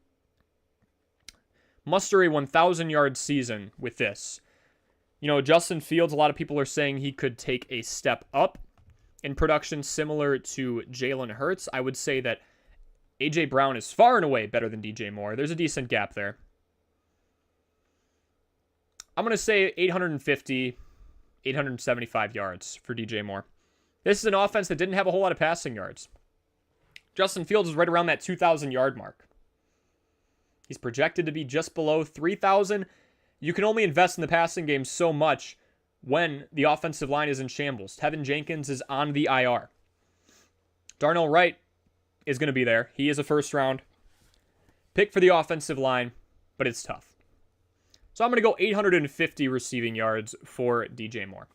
muster a 1,000-yard season with this. Justin Fields, a lot of people are saying he could take a step up in production similar to Jalen Hurts. I would say that A.J. Brown is far and away better than DJ Moore. There's a decent gap there. I'm going to say 850, 875 yards for DJ Moore. This is an offense that didn't have a whole lot of passing yards. Justin Fields is right around that 2,000-yard mark. He's projected to be just below 3,000. You can only invest in the passing game so much when the offensive line is in shambles. Tevin Jenkins is on the IR. Darnell Wright is going to be there. He is a first-round pick for the offensive line, but it's tough. So I'm going to go 850 receiving yards for DJ Moore.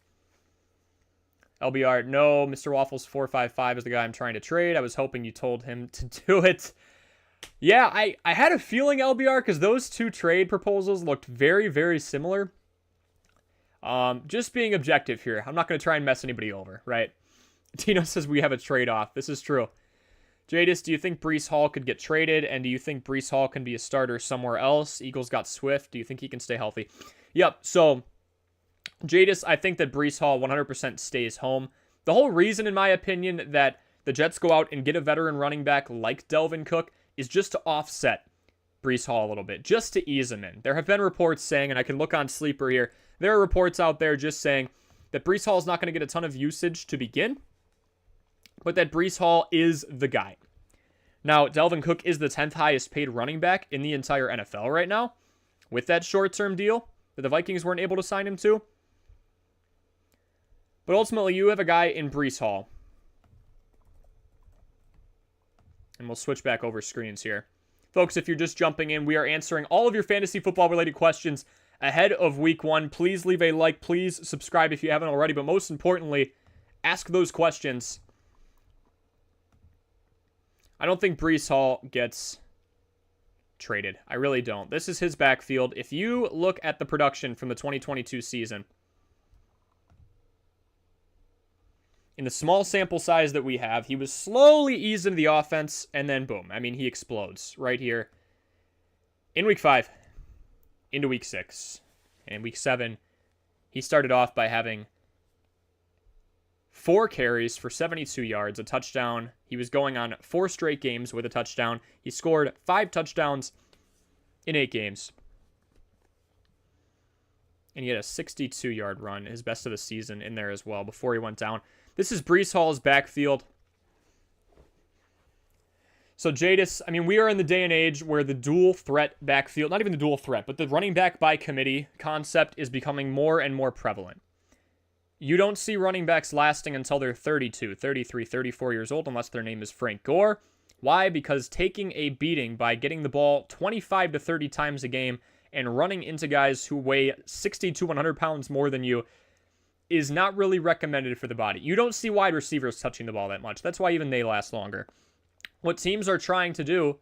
LBR, no, Mr. Waffles 455 is the guy I'm trying to trade. I was hoping you told him to do it. Yeah, I had a feeling, LBR, because those two trade proposals looked very, very similar. Just being objective here. I'm not going to try and mess anybody over, right? Tino says we have a trade-off. This is true. Jadis, do you think Breece Hall could get traded? And do you think Breece Hall can be a starter somewhere else? Eagles got Swift. Do you think he can stay healthy? Yep, so Jadis, I think that Breece Hall 100% stays home. The whole reason, in my opinion, that the Jets go out and get a veteran running back like Delvin Cook is just to offset Breece Hall a little bit, just to ease him in. There have been reports saying, and I can look on Sleeper here, there are reports out there just saying that Breece Hall is not going to get a ton of usage to begin, but that Breece Hall is the guy. Now, Delvin Cook is the 10th highest paid running back in the entire NFL right now, with that short-term deal that the Vikings weren't able to sign him to. But ultimately, you have a guy in Breece Hall And we'll switch back over screens here. Folks, if you're just jumping in, we are answering all of your fantasy football related questions ahead of week 1. Please leave a like. Please subscribe if you haven't already. But most importantly, ask those questions. I don't think Breece Hall gets traded. I really don't. This is his backfield. If you look at the production from the 2022 season, in the small sample size that we have, he was slowly eased into the offense, and then boom. I mean, he explodes right here. In week 5, into week 6, and week 7, he started off by having 4 carries for 72 yards, a touchdown. He was going on 4 straight games with a touchdown. He scored 5 touchdowns in 8 games. And he had a 62-yard run, his best of the season in there as well, before he went down. This is Breece Hall's backfield. So Jadis, I mean, we are in the day and age where the dual threat backfield, not even the dual threat, but the running back by committee concept is becoming more and more prevalent. You don't see running backs lasting until they're 32, 33, 34 years old, unless their name is Frank Gore. Why? Because taking a beating by getting the ball 25 to 30 times a game and running into guys who weigh 60 to 100 pounds more than you is not really recommended for the body. You don't see wide receivers touching the ball that much. That's why even they last longer. What teams are trying to do,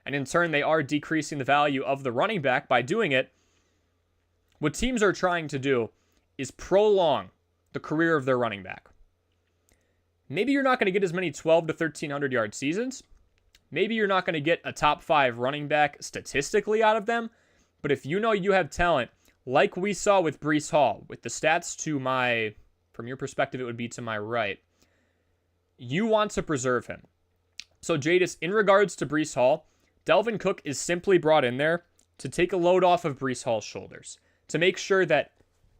and in turn they are decreasing the value of the running back by doing it, what teams are trying to do is prolong the career of their running back. Maybe you're not going to get as many 12 to 1,300 yard seasons. Maybe you're not going to get a top 5 running back statistically out of them. But if you know you have talent, like we saw with Breece Hall, with the stats to my, from your perspective, it would be to my right, you want to preserve him. So Jadis, in regards to Breece Hall, Dalvin Cook is simply brought in there to take a load off of Breece Hall's shoulders, to make sure that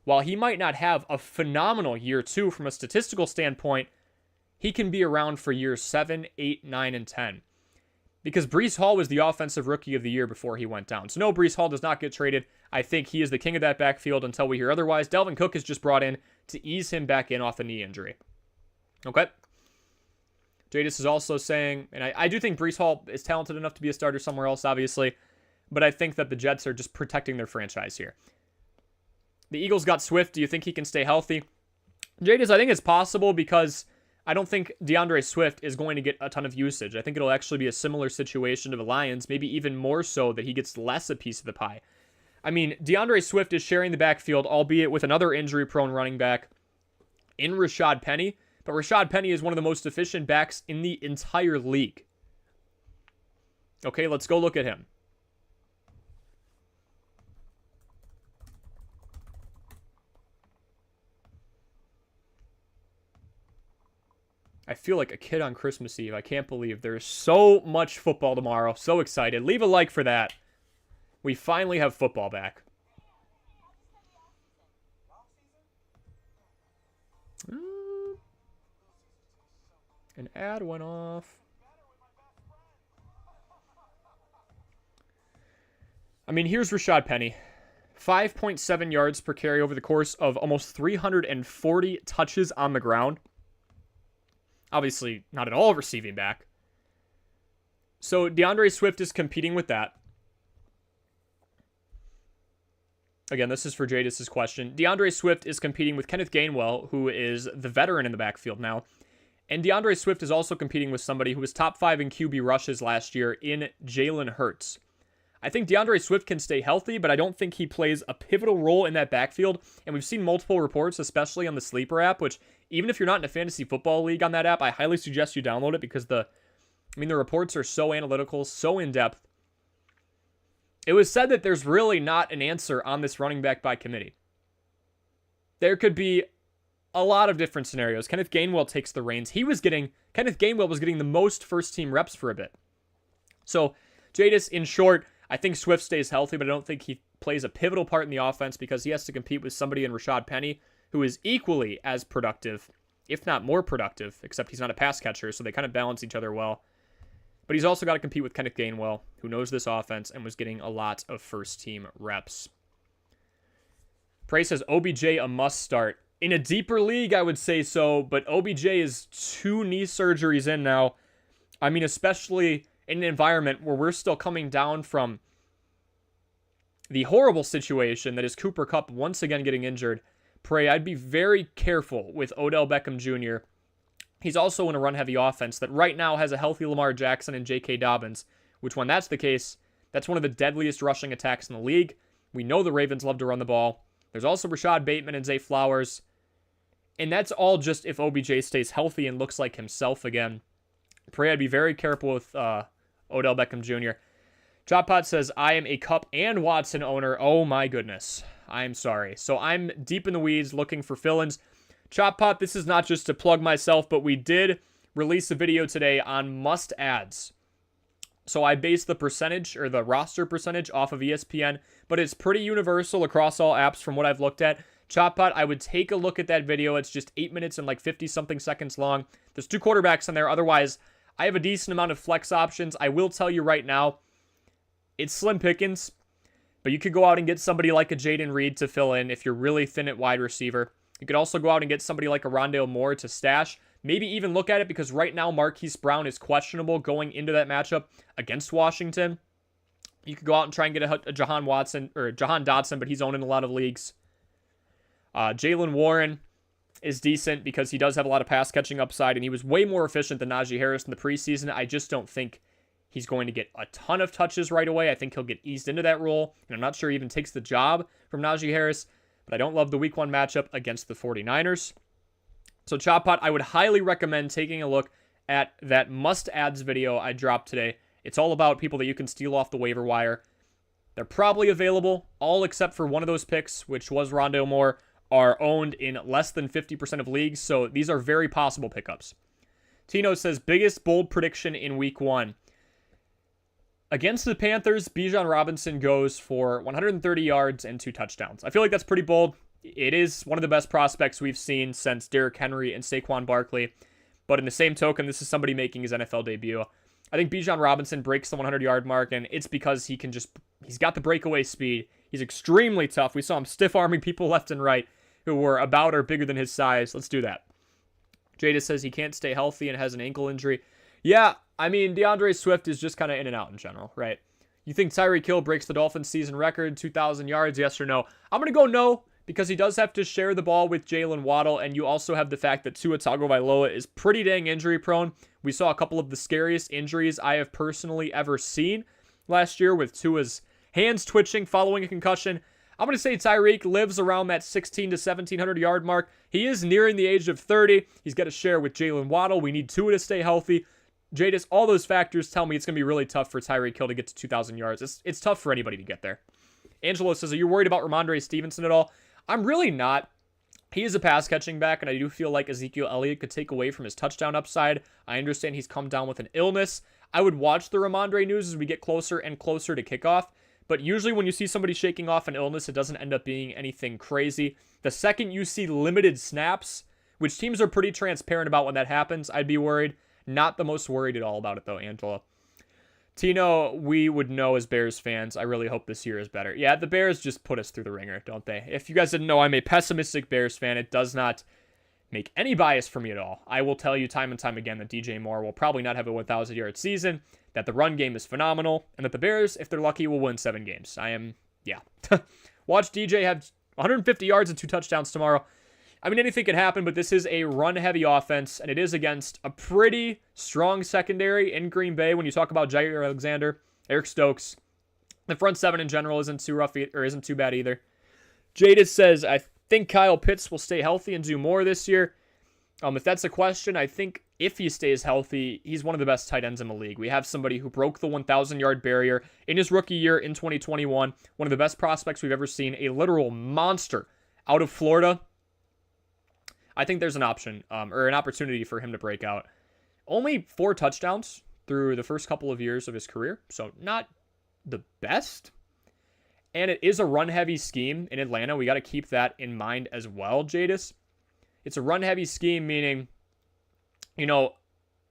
while he might not have a phenomenal year 2 from a statistical standpoint, he can be around for years 7, 8, 9, and 10. Because Breece Hall was the offensive rookie of the year before he went down. So no, Breece Hall does not get traded. I think he is the king of that backfield until we hear otherwise. Dalvin Cook is just brought in to ease him back in off a knee injury. Okay? Jadis is also saying, and I do think Breece Hall is talented enough to be a starter somewhere else, obviously, but I think that the Jets are just protecting their franchise here. The Eagles got Swift. Do you think he can stay healthy? Jadis, I think it's possible because I don't think DeAndre Swift is going to get a ton of usage. I think it'll actually be a similar situation to the Lions, maybe even more so that he gets less a piece of the pie. I mean, DeAndre Swift is sharing the backfield, albeit with another injury-prone running back in Rashad Penny, but Rashad Penny is one of the most efficient backs in the entire league. Okay, let's go look at him. I feel like a kid on Christmas Eve. I can't believe there's so much football tomorrow. So excited. Leave a like for that. We finally have football back. An ad went off. I mean, here's Rashad Penny. 5.7 yards per carry over the course of almost 340 touches on the ground. Obviously, not at all receiving back. So DeAndre Swift is competing with that. Again, this is for Jadis' question. DeAndre Swift is competing with Kenneth Gainwell, who is the veteran in the backfield now. And DeAndre Swift is also competing with somebody who was top 5 in QB rushes last year in Jalen Hurts. I think DeAndre Swift can stay healthy, but I don't think he plays a pivotal role in that backfield. And we've seen multiple reports, especially on the Sleeper app, which even if you're not in a fantasy football league on that app, I highly suggest you download it because the reports are so analytical, so in-depth. It was said that there's really not an answer on this running back by committee. There could be a lot of different scenarios. Kenneth Gainwell takes the reins. Kenneth Gainwell was getting the most first-team reps for a bit. So, Jadis, in short, I think Swift stays healthy, but I don't think he plays a pivotal part in the offense because he has to compete with somebody in Rashad Penny who is equally as productive, if not more productive, except he's not a pass catcher, so they kind of balance each other well. But he's also got to compete with Kenneth Gainwell, who knows this offense and was getting a lot of first-team reps. Prey says, OBJ a must start. In a deeper league, I would say so, but OBJ is 2 knee surgeries in now. I mean, especially in an environment where we're still coming down from the horrible situation that is Cooper Kupp once again getting injured. Pray, I'd be very careful with Odell Beckham Jr. He's also in a run-heavy offense that right now has a healthy Lamar Jackson and J.K. Dobbins, which when that's the case, that's one of the deadliest rushing attacks in the league. We know the Ravens love to run the ball. There's also Rashad Bateman and Zay Flowers. And that's all just if OBJ stays healthy and looks like himself again. Pray I'd be very careful with Odell Beckham Jr. Chop Pot says, I am a Kupp and Watson owner. Oh my goodness. I'm sorry. So I'm deep in the weeds looking for fill-ins. Chop Pot, this is not just to plug myself, but we did release a video today on must-adds. So I based the percentage, or the roster percentage, off of ESPN, but it's pretty universal across all apps from what I've looked at. Chop Pot, I would take a look at that video. It's just 8 minutes and like 50-something seconds long. There's 2 quarterbacks in there. Otherwise, I have a decent amount of flex options. I will tell you right now, it's slim pickings, but you could go out and get somebody like a Jaden Reed to fill in if you're really thin at wide receiver. You could also go out and get somebody like a Rondale Moore to stash. Maybe even look at it because right now Marquise Brown is questionable going into that matchup against Washington. You could go out and try and get a Jahan Dotson, but he's owned in a lot of leagues. Jaylen Warren is decent because he does have a lot of pass catching upside, and he was way more efficient than Najee Harris in the preseason. I just don't think he's going to get a ton of touches right away. I think he'll get eased into that role, and I'm not sure he even takes the job from Najee Harris. But I don't love the week 1 matchup against the 49ers. So Chop Pot, I would highly recommend taking a look at that must-adds video I dropped today. It's all about people that you can steal off the waiver wire. They're probably available, all except for one of those picks, which was Rondale Moore, are owned in less than 50% of leagues, so these are very possible pickups. Tino says, biggest bold prediction in week 1. Against the Panthers, Bijan Robinson goes for 130 yards and 2 touchdowns. I feel like that's pretty bold. It is one of the best prospects we've seen since Derrick Henry and Saquon Barkley. But in the same token, this is somebody making his NFL debut. I think Bijan Robinson breaks the 100-yard mark, and it's because he's got the breakaway speed. He's extremely tough. We saw him stiff-arming people left and right who were about or bigger than his size. Let's do that. Jada says he can't stay healthy and has an ankle injury. Yeah, I mean, DeAndre Swift is just kind of in and out in general, right? You think Tyreek Hill breaks the Dolphins season record, 2,000 yards, yes or no? I'm going to go no, because he does have to share the ball with Jalen Waddle, and you also have the fact that Tua Tagovailoa is pretty dang injury prone. We saw a couple of the scariest injuries I have personally ever seen last year with Tua's hands twitching following a concussion. I'm going to say Tyreek lives around that 1,600 to 1,700 yard mark. He is nearing the age of 30. He's got to share with Jalen Waddle. We need Tua to stay healthy. Jadis, all those factors tell me it's going to be really tough for Tyreek Hill to get to 2,000 yards. It's tough for anybody to get there. Angelo says, are you worried about Ramondre Stevenson at all? I'm really not. He is a pass-catching back, and I do feel like Ezekiel Elliott could take away from his touchdown upside. I understand he's come down with an illness. I would watch the Ramondre news as we get closer and closer to kickoff, but usually when you see somebody shaking off an illness, it doesn't end up being anything crazy. The second you see limited snaps, which teams are pretty transparent about when that happens, I'd be worried. Not the most worried at all about it, though, Angela. Tino, we would know as Bears fans. I really hope this year is better. Yeah, the Bears just put us through the ringer, don't they? If you guys didn't know, I'm a pessimistic Bears fan. It does not make any bias for me at all. I will tell you time and time again that DJ Moore will probably not have a 1,000-yard season, that the run game is phenomenal, and that the Bears, if they're lucky, will win 7 games. Watch DJ have 150 yards and 2 touchdowns tomorrow. I mean, anything can happen, but this is a run-heavy offense, and it is against a pretty strong secondary in Green Bay. When you talk about Jair Alexander, Eric Stokes, the front 7 in general isn't too bad either. Jadis says, I think Kyle Pitts will stay healthy and do more this year. If that's a question, I think if he stays healthy, he's one of the best tight ends in the league. We have somebody who broke the 1,000-yard barrier in his rookie year in 2021. One of the best prospects we've ever seen, a literal monster out of Florida. I think there's an option, or an opportunity for him to break out. Only 4 touchdowns through the first couple of years of his career, so not the best. And it is a run-heavy scheme in Atlanta. We got to keep that in mind as well, Jadis. It's a run-heavy scheme, meaning,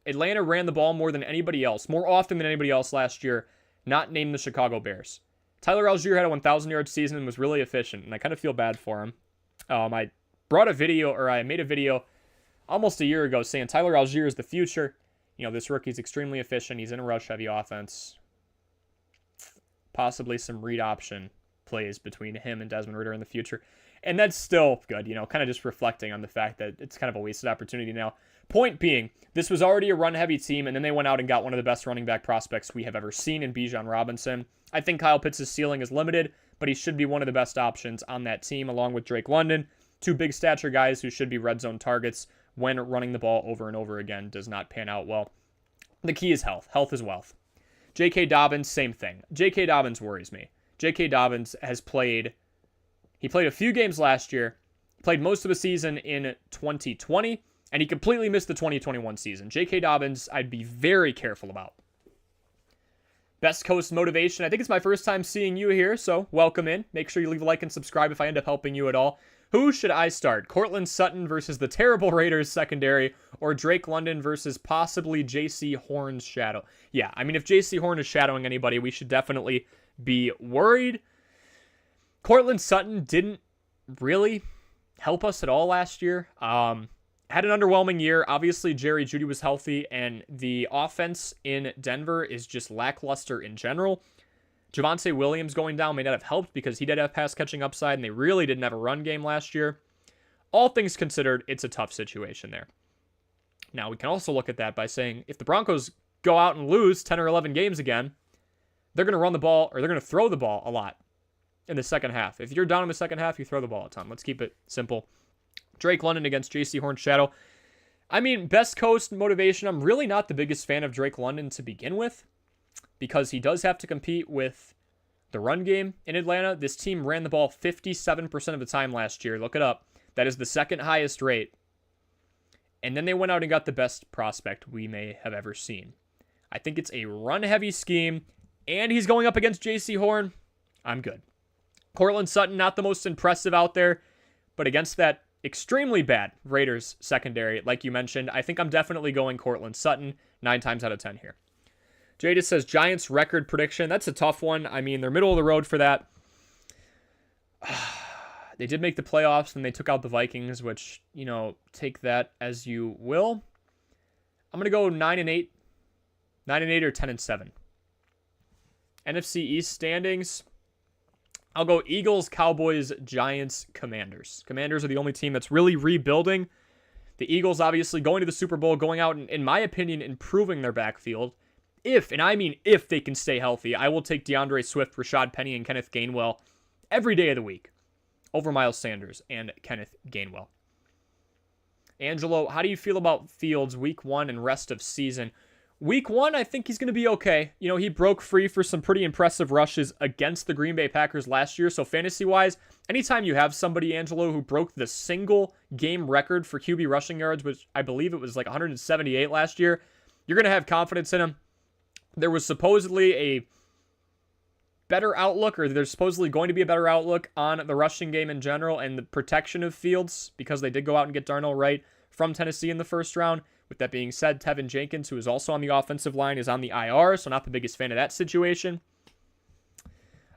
Atlanta ran the ball more than anybody else, more often than anybody else last year, not named the Chicago Bears. Tyler Algier had a 1,000-yard season and was really efficient, and I kind of feel bad for him. I made a video almost a year ago saying Tyler Algier is the future. This rookie's extremely efficient. He's in a rush-heavy offense. Possibly some read option plays between him and Desmond Ridder in the future. And that's still good, kind of just reflecting on the fact that it's kind of a wasted opportunity now. Point being, this was already a run-heavy team, and then they went out and got one of the best running back prospects we have ever seen in Bijan Robinson. I think Kyle Pitts' ceiling is limited, but he should be one of the best options on that team, along with Drake London, two big stature guys who should be red zone targets when running the ball over and over again does not pan out well. The key is health. Health is wealth. J.K. Dobbins, same thing. J.K. Dobbins worries me. J.K. Dobbins has played a few games last year, played most of the season in 2020, and he completely missed the 2021 season. J.K. Dobbins, I'd be very careful about. Best Coast Motivation. I think it's my first time seeing you here, so welcome in. Make sure you leave a like and subscribe if I end up helping you at all. Who should I start? Courtland Sutton versus the terrible Raiders secondary, or Drake London versus possibly J.C. Horn's shadow? Yeah, I mean, if J.C. Horn is shadowing anybody, we should definitely be worried. Courtland Sutton didn't really help us at all last year. Had an underwhelming year. Obviously, Jerry Jeudy was healthy, and the offense in Denver is just lackluster in general. Javonte Williams going down may not have helped because he did have pass-catching upside, and they really didn't have a run game last year. All things considered, it's a tough situation there. Now, we can also look at that by saying, if the Broncos go out and lose 10 or 11 games again, they're going to run the ball, or they're going to throw the ball a lot in the second half. If you're down in the second half, you throw the ball a ton. Let's keep it simple. Drake London against J.C. Horn's shadow. I mean, best coast motivation, I'm really not the biggest fan of Drake London to begin with, because he does have to compete with the run game in Atlanta. This team ran the ball 57% of the time last year. Look it up. That is the second highest rate. And then they went out and got the best prospect we may have ever seen. I think it's a run-heavy scheme, and he's going up against J.C. Horn. I'm good. Courtland Sutton, not the most impressive out there, but against that extremely bad Raiders secondary, like you mentioned, I think I'm definitely going Courtland Sutton 9 times out of 10 here. Jada says Giants record prediction. That's a tough one. I mean, they're middle of the road for that. They did make the playoffs, and they took out the Vikings, which, take that as you will. I'm going to go 9-8. 9-8 or 10-7. NFC East standings. I'll go Eagles, Cowboys, Giants, Commanders. Commanders are the only team that's really rebuilding. The Eagles obviously going to the Super Bowl, going out and, in my opinion, improving their backfield. If, and I mean if, they can stay healthy, I will take DeAndre Swift, Rashad Penny, and Kenneth Gainwell every day of the week over Miles Sanders and Kenneth Gainwell. Angelo, how do you feel about Fields week 1 and rest of season? Week 1, I think he's going to be okay. He broke free for some pretty impressive rushes against the Green Bay Packers last year. So fantasy-wise, anytime you have somebody, Angelo, who broke the single game record for QB rushing yards, which I believe it was like 178 last year, you're going to have confidence in him. There was supposedly a better outlook, or there's supposedly going to be a better outlook on the rushing game in general and the protection of Fields, because they did go out and get Darnell Wright from Tennessee in the first round. With that being said, Tevin Jenkins, who is also on the offensive line, is on the IR, so not the biggest fan of that situation.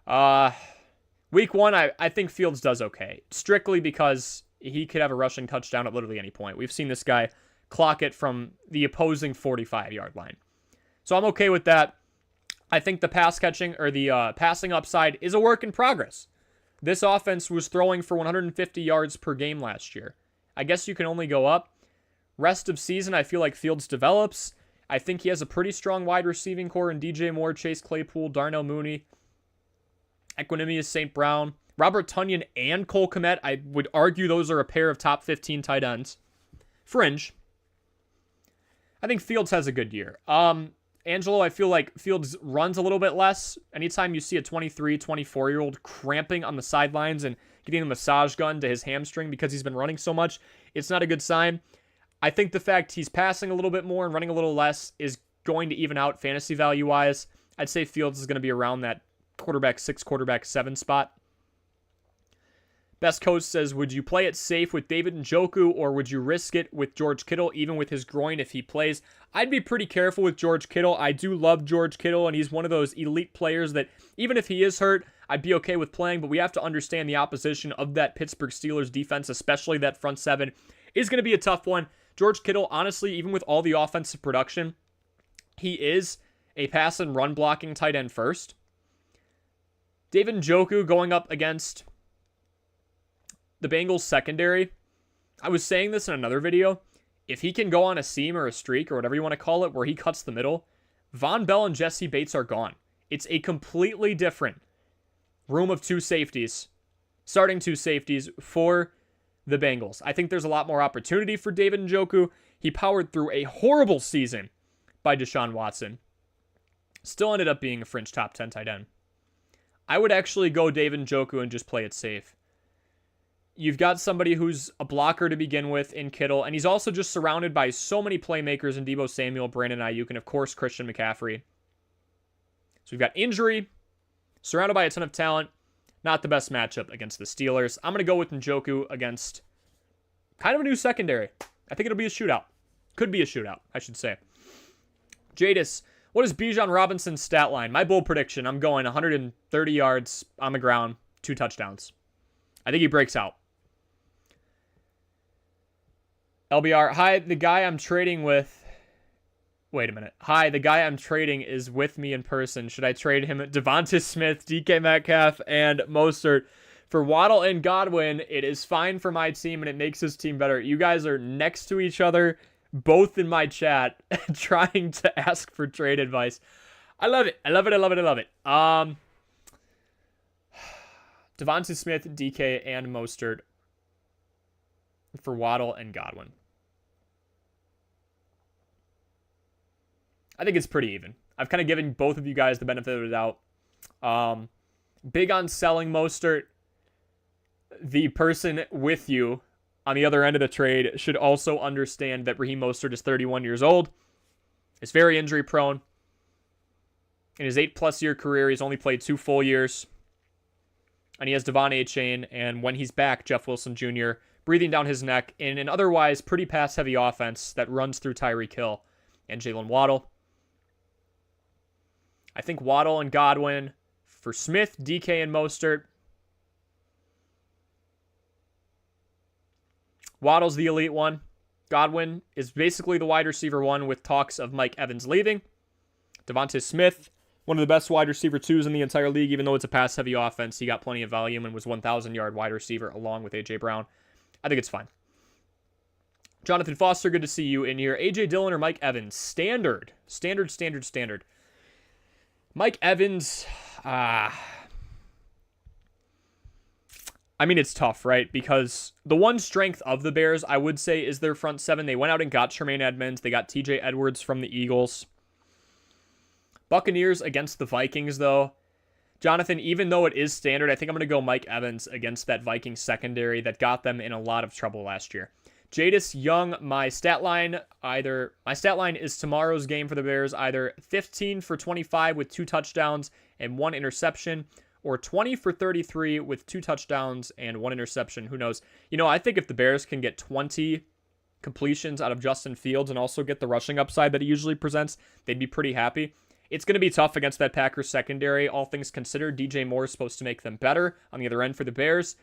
Week 1, I think Fields does okay, strictly because he could have a rushing touchdown at literally any point. We've seen this guy clock it from the opposing 45-yard line. So I'm okay with that. I think the pass catching, or the passing upside, is a work in progress. This offense was throwing for 150 yards per game last year. I guess you can only go up. Rest of season, I feel like Fields develops. I think he has a pretty strong wide receiving core in DJ Moore, Chase Claypool, Darnell Mooney, Equanimous St. Brown, Robert Tonyan, and Cole Kmet. I would argue those are a pair of top 15 tight ends. Fringe. I think Fields has a good year. Angelo, I feel like Fields runs a little bit less. Anytime you see a 23, 24-year-old cramping on the sidelines and getting a massage gun to his hamstring because he's been running so much, it's not a good sign. I think the fact he's passing a little bit more and running a little less is going to even out fantasy value-wise. I'd say Fields is going to be around that quarterback 6, quarterback 7 spot. Best Coach says, would you play it safe with David Njoku, or would you risk it with George Kittle, even with his groin if he plays? I'd be pretty careful with George Kittle. I do love George Kittle, and he's one of those elite players that, even if he is hurt, I'd be okay with playing, but we have to understand the opposition of that Pittsburgh Steelers defense, especially that front seven, is going to be a tough one. George Kittle, honestly, even with all the offensive production, He is a pass and run blocking tight end first. David Njoku going up against the Bengals secondary. I was saying this in another video. If he can go on a seam or a streak or whatever you want to call it, where he cuts the middle, Von Bell and Jesse Bates are gone. It's a completely different room of two safeties, starting two safeties for the Bengals. I think there's a lot more opportunity for David Njoku. He powered through a horrible season by Deshaun Watson. Still ended up being a fringe top 10 tight end. I would actually go David Njoku and just play it safe. You've got somebody who's a blocker to begin with in Kittle, and he's also just surrounded by so many playmakers in Deebo Samuel, Brandon Ayuk, and of course Christian McCaffrey. So we've got injury, surrounded by a ton of talent. Not the best matchup against the Steelers. I'm going to go with Njoku against kind of a new secondary. I think it'll be a shootout. Could be a shootout, I should say. Jadis, what is Bijan Robinson's stat line? My bold prediction, I'm going 130 yards on the ground, 2 touchdowns. I think he breaks out. LBR, hi, the guy I'm trading with. Wait a minute. Hi, the guy I'm trading is with me in person. Should I trade him Devonta Smith, DK Metcalf, and Mostert for Waddle and Godwin? It is fine for my team, and it makes his team better. You guys are next to each other, both in my chat, trying to ask for trade advice. I love it. I love it. I love it. I love it. Devonta Smith, DK, and Mostert for Waddle and Godwin. I think it's pretty even. I've kind of given both of you guys the benefit of the doubt. Big on selling Mostert. The person with you on the other end of the trade should also understand that Raheem Mostert is 31 years old. He's very injury prone. In his 8+ year career, he's only played 2 full years. And he has Devon Achane, and when he's back, Jeff Wilson Jr. breathing down his neck in an otherwise pretty pass-heavy offense that runs through Tyreek Hill and Jalen Waddle. I think Waddle and Godwin for Smith, DK, and Mostert. Waddle's the elite one. Godwin is basically the wide receiver one with talks of Mike Evans leaving. Devonta Smith, one of the best wide receiver 2s in the entire league, even though it's a pass-heavy offense. He got plenty of volume and was 1,000-yard wide receiver along with A.J. Brown. I think it's fine. Jonathan Foster, good to see you in here. A.J. Dillon or Mike Evans? Standard. Standard. Mike Evans, I mean, it's tough, right? Because the one strength of the Bears, I would say, is their front 7. They went out and got Tremaine Edmonds. They got TJ Edwards from the Eagles. Buccaneers against the Vikings, though. Jonathan, even though it is standard, I think I'm going to go Mike Evans against that Vikings secondary that got them in a lot of trouble last year. Jadis Young, my stat line is tomorrow's game for the Bears, either 15 for 25 with 2 touchdowns and 1 interception, or 20 for 33 with 2 touchdowns and 1 interception. Who knows? You know, I think if the Bears can get 20 completions out of Justin Fields and also get the rushing upside that he usually presents, they'd be pretty happy. It's going to be tough against that Packers secondary, all things considered. DJ Moore is supposed to make them better on the other end for the Bears.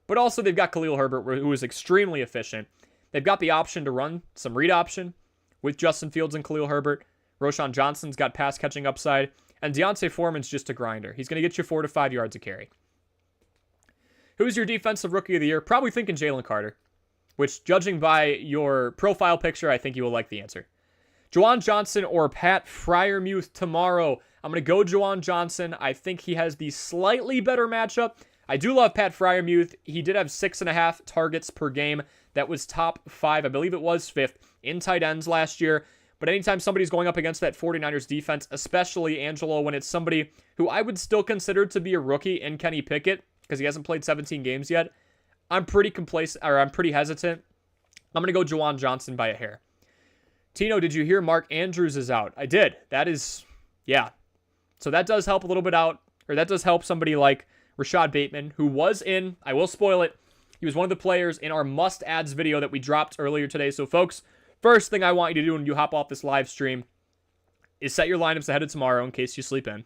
But also they've got Khalil Herbert, who is extremely efficient. They've got the option to run some read option with Justin Fields and Khalil Herbert. Roshan Johnson's got pass catching upside. And Deontay Foreman's just a grinder. He's going to get you 4 to 5 yards a carry. Who's your defensive rookie of the year? Probably thinking Jalen Carter. Which, judging by your profile picture, I think you will like the answer. Juwan Johnson or Pat Freiermuth tomorrow. I'm going to go Juwan Johnson. I think he has the slightly better matchup. I do love Pat Freiermuth. He did have 6.5 targets per game. That was top 5. I believe it was 5th in tight ends last year. But anytime somebody's going up against that 49ers defense, especially Angelo, when it's somebody who I would still consider to be a rookie in Kenny Pickett, because he hasn't played 17 games yet, I'm pretty hesitant. I'm going to go Juwan Johnson by a hair. Tino, did you hear Mark Andrews is out? I did. That is, yeah. So that does help a little bit out, or that does help somebody like Rashad Bateman, who was in, I will spoil it, he was one of the players in our must-adds video that we dropped earlier today. So, folks, first thing I want you to do when you hop off this live stream is set your lineups ahead of tomorrow in case you sleep in.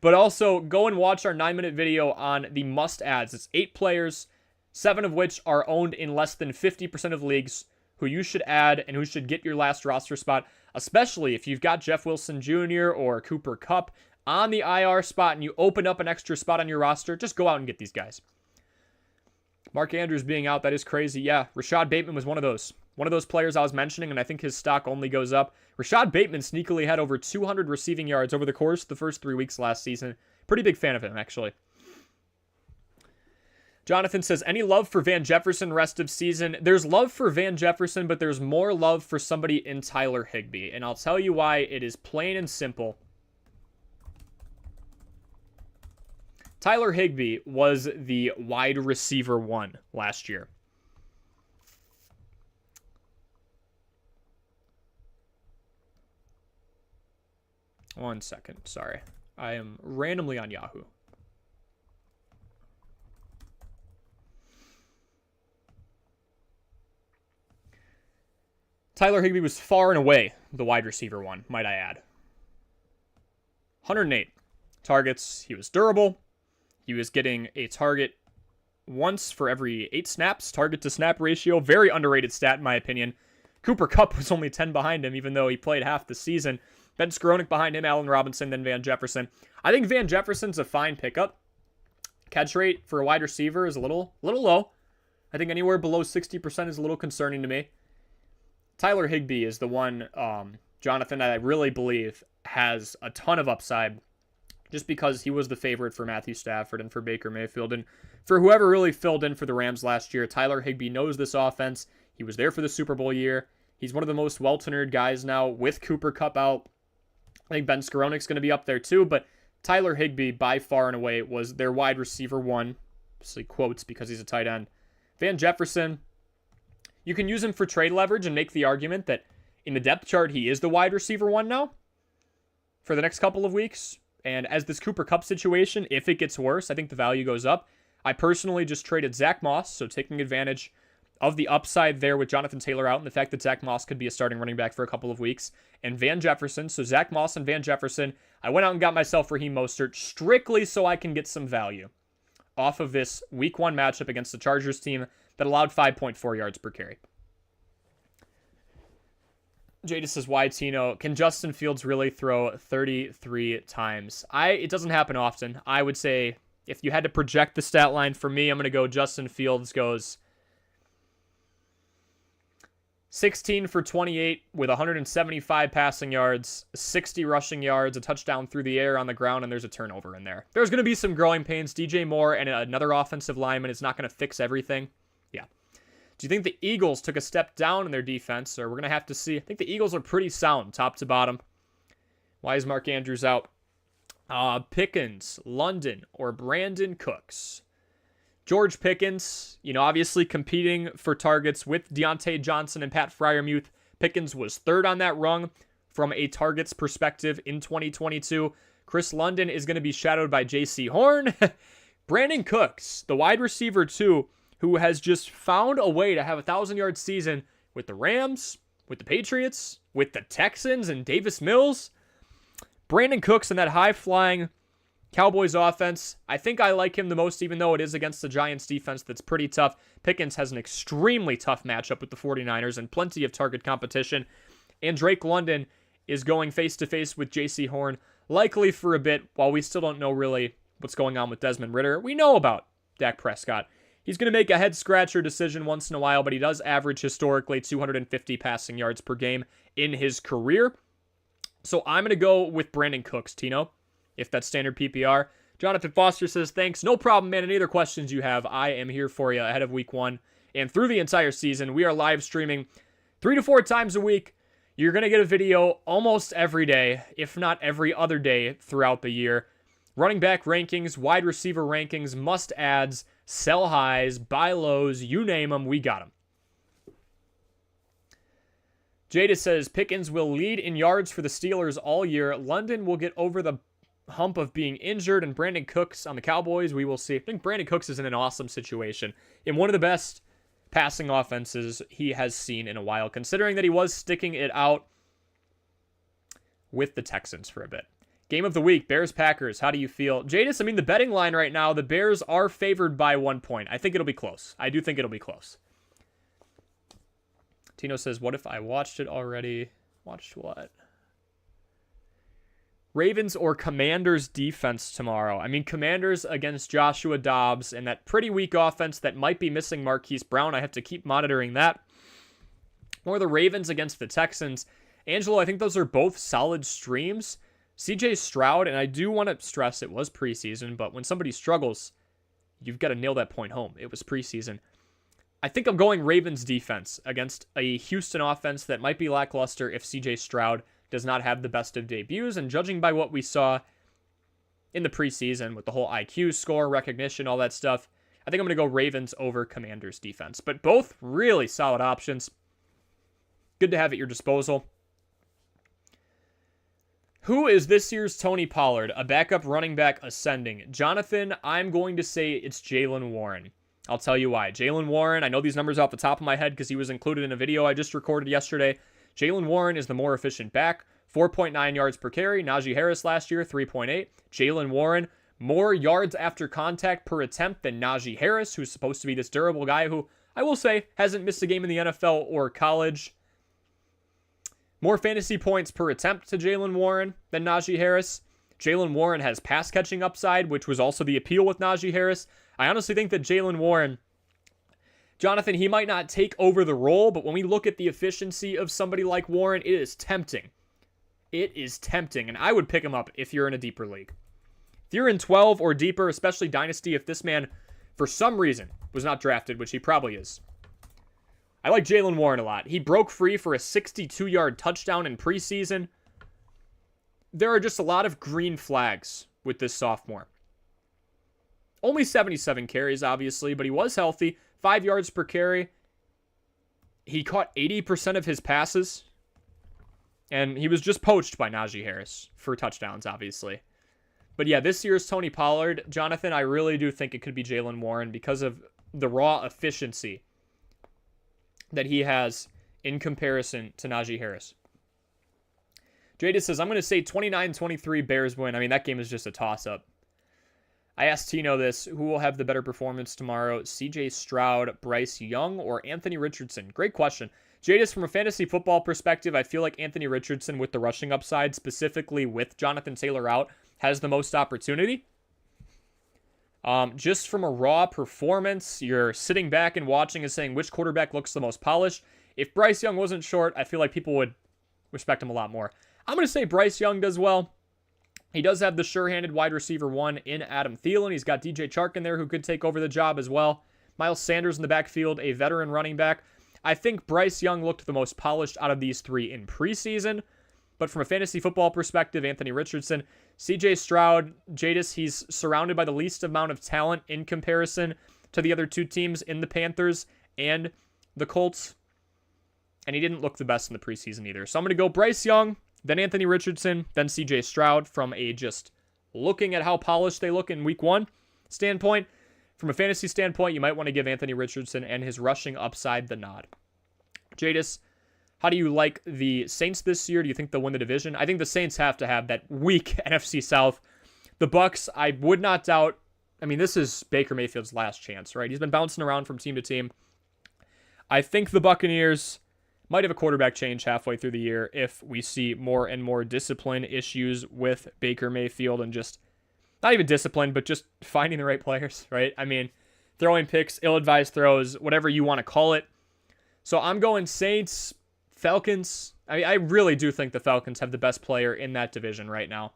But also, go and watch our 9-minute video on the must-adds. It's 8 players, 7 of which are owned in less than 50% of leagues, who you should add and who should get your last roster spot. especially if you've got Jeff Wilson Jr. or Cooper Kupp on the IR spot and you open up an extra spot on your roster, just go out and get these guys. Mark Andrews being out, that is crazy. Yeah, Rashad Bateman was one of those players I was mentioning, and I think his stock only goes up. Rashad Bateman sneakily had over 200 receiving yards over the course of the first 3 weeks last season. Pretty big fan of him, actually. Jonathan says, any love for Van Jefferson rest of season? There's love for Van Jefferson, but there's more love for somebody in Tyler Higbee. And I'll tell you why. It is plain and simple. Tyler Higbee was the wide receiver 1 last year. One second. Sorry. I am randomly on Yahoo. Tyler Higbee was far and away the wide receiver 1, might I add. 108 targets. He was durable. He was getting a target once for every 8 snaps. Target to snap ratio. Very underrated stat in my opinion. Cooper Kupp was only 10 behind him, even though he played half the season. Ben Skowronek behind him, Allen Robinson, then Van Jefferson. I think Van Jefferson's a fine pickup. Catch rate for a wide receiver is a little low. I think anywhere below 60% is a little concerning to me. Tyler Higbee is the one, Jonathan, that I really believe has a ton of upside just because he was the favorite for Matthew Stafford and for Baker Mayfield. And for whoever really filled in for the Rams last year, Tyler Higbee knows this offense. He was there for the Super Bowl year. He's one of the most well-tenured guys now with Cooper Kupp out. I think Ben Skowronek's going to be up there too, but Tyler Higbee by far and away was their wide receiver 1. Obviously quotes because he's a tight end. Van Jefferson, you can use him for trade leverage and make the argument that in the depth chart, he is the wide receiver 1 now for the next couple of weeks. And as this Cooper Kupp situation, if it gets worse, I think the value goes up. I personally just traded Zach Moss, so taking advantage of the upside there with Jonathan Taylor out and the fact that Zach Moss could be a starting running back for a couple of weeks. And Van Jefferson, so Zach Moss and Van Jefferson, I went out and got myself Raheem Mostert strictly so I can get some value off of this Week 1 matchup against the Chargers team that allowed 5.4 yards per carry. Jada says, why Tino? Can Justin Fields really throw 33 times? It doesn't happen often. I would say if you had to project the stat line for me, I'm going to go Justin Fields goes 16 for 28 with 175 passing yards, 60 rushing yards, a touchdown through the air on the ground, and there's a turnover in there. There's going to be some growing pains. DJ Moore and another offensive lineman is not going to fix everything. Yeah. Do you think the Eagles took a step down in their defense, or we're going to have to see? I think the Eagles are pretty sound, top to bottom. Why is Mark Andrews out? Pickens, London, or Brandon Cooks? George Pickens, obviously competing for targets with Deontay Johnson and Pat Freiermuth. Pickens was third on that rung from a targets perspective in 2022. Chris London is going to be shadowed by J.C. Horn. Brandon Cooks, the wide receiver too, who has just found a way to have a 1,000-yard season with the Rams, with the Patriots, with the Texans, and Davis Mills. Brandon Cooks and that high-flying Cowboys offense, I think I like him the most, even though it is against the Giants defense that's pretty tough. Pickens has an extremely tough matchup with the 49ers and plenty of target competition. And Drake London is going face-to-face with J.C. Horn, likely for a bit, while we still don't know really what's going on with Desmond Ridder. We know about Dak Prescott. He's going to make a head-scratcher decision once in a while, but he does average historically 250 passing yards per game in his career. So I'm going to go with Brandon Cooks, Tino, if that's standard PPR. Jonathan Foster says, thanks. No problem, man. Any other questions you have, I am here for you ahead of Week 1 and through the entire season. We are live streaming 3 to 4 times a week. You're going to get a video almost every day, if not every other day throughout the year. Running back rankings, wide receiver rankings, must-adds, sell highs, buy lows, you name them, we got them. Jada says, Pickens will lead in yards for the Steelers all year. London will get over the hump of being injured, and Brandon Cooks on the Cowboys, we will see. I think Brandon Cooks is in an awesome situation in one of the best passing offenses he has seen in a while, considering that he was sticking it out with the Texans for a bit. Game of the week, Bears-Packers. How do you feel? Jadis, the betting line right now, the Bears are favored by 1 point. I think it'll be close. I do think it'll be close. Tino says, what if I watched it already? Watched what? Ravens or Commanders defense tomorrow. I mean, Commanders against Joshua Dobbs and that pretty weak offense that might be missing Marquise Brown. I have to keep monitoring that. Or the Ravens against the Texans. Angelo, I think those are both solid streams. CJ Stroud, and I do want to stress it was preseason, but when somebody struggles, you've got to nail that point home. It was preseason. I think I'm going Ravens defense against a Houston offense that might be lackluster if CJ Stroud does not have the best of debuts. And judging by what we saw in the preseason with the whole IQ score, recognition, all that stuff, I think I'm going to go Ravens over Commanders defense. But both really solid options. Good to have at your disposal. Who is this year's Tony Pollard? A backup running back ascending. Jonathan, I'm going to say it's Jaylen Warren. I'll tell you why. Jaylen Warren, I know these numbers off the top of my head because he was included in a video I just recorded yesterday. Jaylen Warren is the more efficient back. 4.9 yards per carry. Najee Harris last year, 3.8. Jaylen Warren, more yards after contact per attempt than Najee Harris, who's supposed to be this durable guy who, I will say, hasn't missed a game in the NFL or college. More fantasy points per attempt to Jaylen Warren than Najee Harris. Jaylen Warren has pass catching upside, which was also the appeal with Najee Harris. I honestly think that Jaylen Warren, Jonathan, he might not take over the role, but when we look at the efficiency of somebody like Warren, it is tempting. It is tempting, and I would pick him up if you're in a deeper league. If you're in 12 or deeper, especially Dynasty, if this man, for some reason, was not drafted, which he probably is. I like Jaylen Warren a lot. He broke free for a 62-yard touchdown in preseason. There are just a lot of green flags with this sophomore. Only 77 carries, obviously, but he was healthy. 5 yards per carry. He caught 80% of his passes. And he was just poached by Najee Harris for touchdowns, obviously. But yeah, this year's Tony Pollard, Jonathan, I really do think it could be Jaylen Warren because of the raw efficiency that he has in comparison to Najee Harris. Jada says, I'm going to say 29-23 Bears win. I mean, that game is just a toss-up. I asked Tino this, who will have the better performance tomorrow, CJ Stroud, Bryce Young, or Anthony Richardson? Great question. Jadis, from a fantasy football perspective, I feel like Anthony Richardson with the rushing upside, specifically with Jonathan Taylor out, has the most opportunity. Just from a raw performance, you're sitting back and watching and saying which quarterback looks the most polished. If Bryce Young wasn't short, I feel like people would respect him a lot more. I'm going to say Bryce Young does well. He does have the sure-handed wide receiver one in Adam Thielen. He's got DJ Chark in there who could take over the job as well. Miles Sanders in the backfield, a veteran running back. I think Bryce Young looked the most polished out of these three in preseason. But from a fantasy football perspective, Anthony Richardson, CJ Stroud, Jadis, he's surrounded by the least amount of talent in comparison to the other two teams in the Panthers and the Colts. And he didn't look the best in the preseason either. So I'm going to go Bryce Young, then Anthony Richardson, then CJ Stroud from a just looking at how polished they look in week one standpoint. From a fantasy standpoint, you might want to give Anthony Richardson and his rushing upside the nod. Jadis, how do you like the Saints this year? Do you think they'll win the division? I think the Saints have to have that weak NFC South. The Bucs, I would not doubt. I mean, this is Baker Mayfield's last chance, right? He's been bouncing around from team to team. I think the Buccaneers might have a quarterback change halfway through the year if we see more and more discipline issues with Baker Mayfield and just, not even discipline, but just finding the right players, right? I mean, throwing picks, ill-advised throws, whatever you want to call it. So I'm going Saints, Falcons. I really do think the Falcons have the best player in that division right now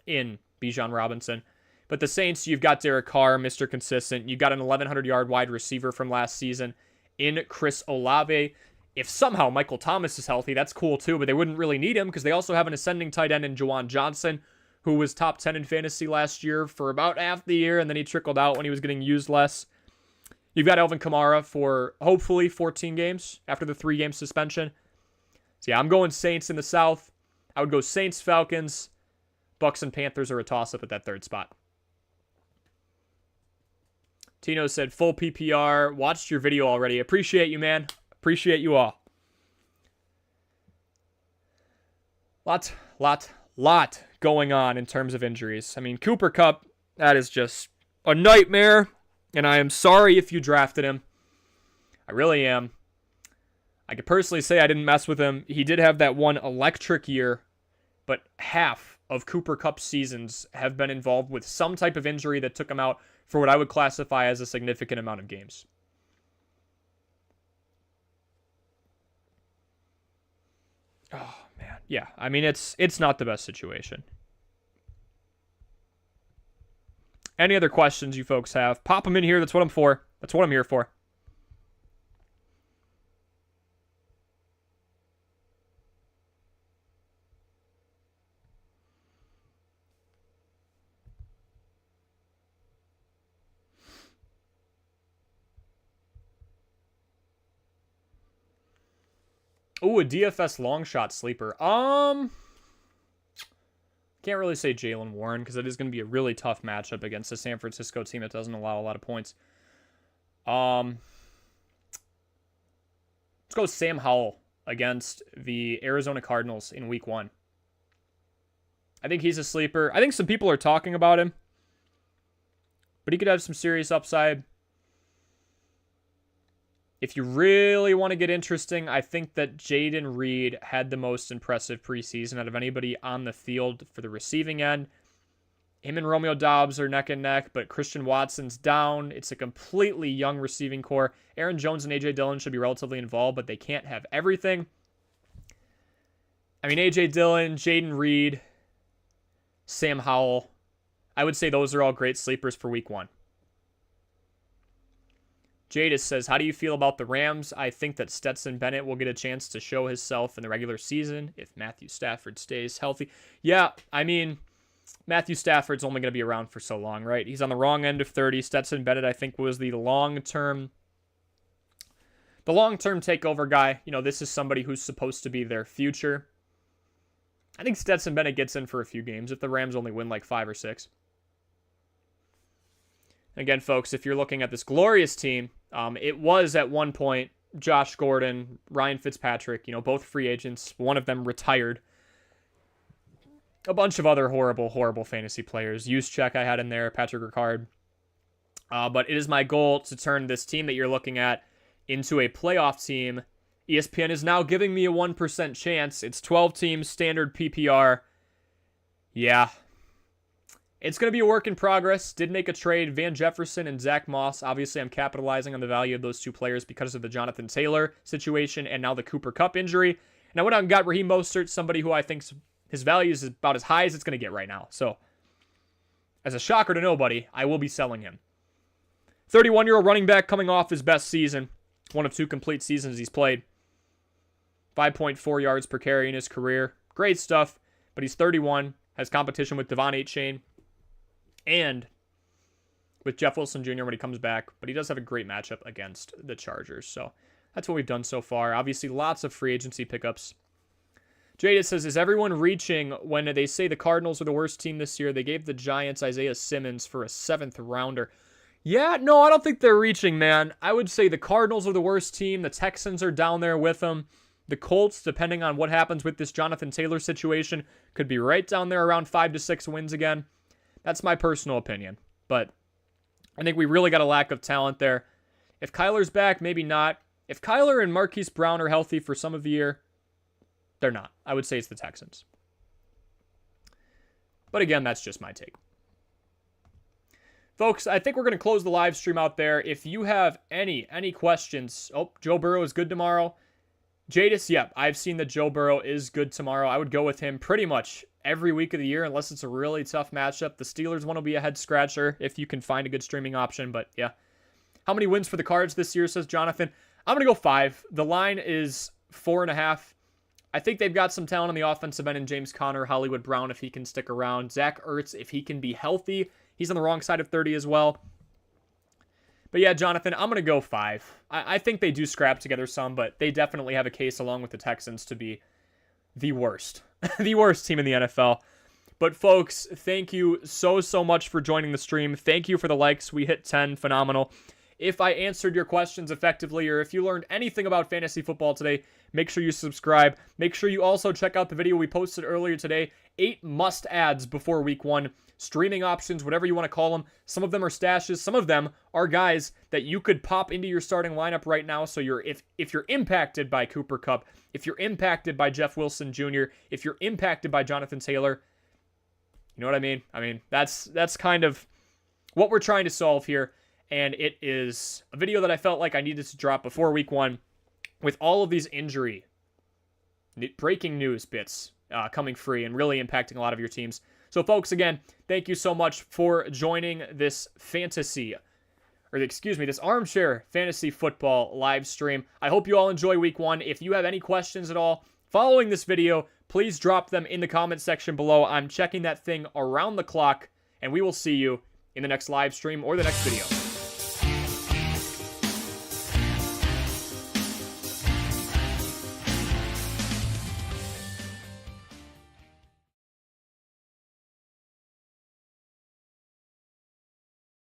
in Bijan Robinson. But the Saints, you've got Derek Carr, Mr. Consistent. You've got an 1,100-yard wide receiver from last season in Chris Olave. If somehow Michael Thomas is healthy, that's cool too, but they wouldn't really need him because they also have an ascending tight end in Juwan Johnson, who was top 10 in fantasy last year for about half the year, and then he trickled out when he was getting used less. You've got Alvin Kamara for hopefully 14 games after the 3-game suspension. So yeah, I'm going Saints in the South. I would go Saints, Falcons, Bucks, and Panthers are a toss-up at that third spot. Tino said, full PPR. Watched your video already. Appreciate you, man. Appreciate you all. Lot going on in terms of injuries. I mean, Cooper Kupp, that is just a nightmare. And I am sorry if you drafted him. I really am. I could personally say I didn't mess with him. He did have that one electric year, but half of Cooper Kupp's seasons have been involved with some type of injury that took him out for what I would classify as a significant amount of games. Oh, man. Yeah, I mean, it's not the best situation. Any other questions you folks have, pop them in here. That's what I'm for. That's what I'm here for. Ooh, a DFS long shot sleeper. Can't really say Jaylen Warren because it is going to be a really tough matchup against a San Francisco team that doesn't allow a lot of points. Let's go Sam Howell against the Arizona Cardinals in week 1. I think he's a sleeper. I think some people are talking about him, but he could have some serious upside. If you really want to get interesting, I think that Jaden Reed had the most impressive preseason out of anybody on the field for the receiving end. Him and Romeo Doubs are neck and neck, but Christian Watson's down. It's a completely young receiving core. Aaron Jones and A.J. Dillon should be relatively involved, but they can't have everything. I mean, A.J. Dillon, Jaden Reed, Sam Howell. I would say those are all great sleepers for week 1. Jadis says, how do you feel about the Rams? I think that Stetson Bennett will get a chance to show himself in the regular season if Matthew Stafford stays healthy. Yeah, I mean, Matthew Stafford's only going to be around for so long, right? He's on the wrong end of 30. Stetson Bennett, I think, was the long-term takeover guy. You know, this is somebody who's supposed to be their future. I think Stetson Bennett gets in for a few games if the Rams only win like 5 or 6. Again, folks, if you're looking at this glorious team, it was at one point Josh Gordon, Ryan Fitzpatrick, both free agents. One of them retired. A bunch of other horrible, horrible fantasy players. Juszczyk I had in there, Patrick Ricard. But it is my goal to turn this team that you're looking at into a playoff team. ESPN is now giving me a 1% chance. It's 12 teams, standard PPR. Yeah. It's going to be a work in progress. Did make a trade, Van Jefferson and Zach Moss. Obviously, I'm capitalizing on the value of those two players because of the Jonathan Taylor situation and now the Cooper Kupp injury. And I went out and got Raheem Mostert, somebody who I think his value is about as high as it's going to get right now. So, as a shocker to nobody, I will be selling him. 31-year-old running back coming off his best season. One of 2 complete seasons he's played. 5.4 yards per carry in his career. Great stuff, but he's 31, has competition with Devon Achane and with Jeff Wilson Jr. when he comes back, but he does have a great matchup against the Chargers. So that's what we've done so far. Obviously, lots of free agency pickups. Jada says, is everyone reaching when they say the Cardinals are the worst team this year? They gave the Giants Isaiah Simmons for a 7th rounder. Yeah, no, I don't think they're reaching, man. I would say the Cardinals are the worst team. The Texans are down there with them. The Colts, depending on what happens with this Jonathan Taylor situation, could be right down there around 5 to 6 wins again. That's my personal opinion. But I think we really got a lack of talent there. If Kyler's back, maybe not. If Kyler and Marquise Brown are healthy for some of the year, they're not. I would say it's the Texans. But again, that's just my take. Folks, I think we're going to close the live stream out there. If you have any questions, Joe Burrow is good tomorrow. Jadis, yep, I've seen that Joe Burrow is good tomorrow. I would go with him pretty much every week of the year unless it's a really tough matchup. The Steelers one will be a head scratcher if you can find a good streaming option, but yeah. How many wins for the Cards this year, says Jonathan? I'm going to go 5. The line is 4.5. I think they've got some talent on the offensive end in James Conner, Hollywood Brown if he can stick around, Zach Ertz if he can be healthy. He's on the wrong side of 30 as well. But yeah, Jonathan, I'm going to go 5. I think they do scrap together some, but they definitely have a case along with the Texans to be the worst. The worst team in the NFL. But folks, thank you so much for joining the stream. Thank you for the likes. We hit 10. Phenomenal. If I answered your questions effectively, or if you learned anything about fantasy football today, make sure you subscribe. Make sure you also check out the video we posted earlier today. 8 must-adds before week 1. Streaming options, whatever you want to call them. Some of them are stashes. Some of them are guys that you could pop into your starting lineup right now. So if you're impacted by Cooper Kupp, if you're impacted by Jeff Wilson Jr., if you're impacted by Jonathan Taylor, you know what I mean? I mean, that's kind of what we're trying to solve here. And it is a video that I felt like I needed to drop before week 1 with all of these injury breaking news bits coming free and really impacting a lot of your teams. So, folks, again, thank you so much for joining this this armchair fantasy football live stream. I hope you all enjoy week 1. If you have any questions at all following this video, please drop them in the comment section below. I'm checking that thing around the clock, and we will see you in the next live stream or the next video.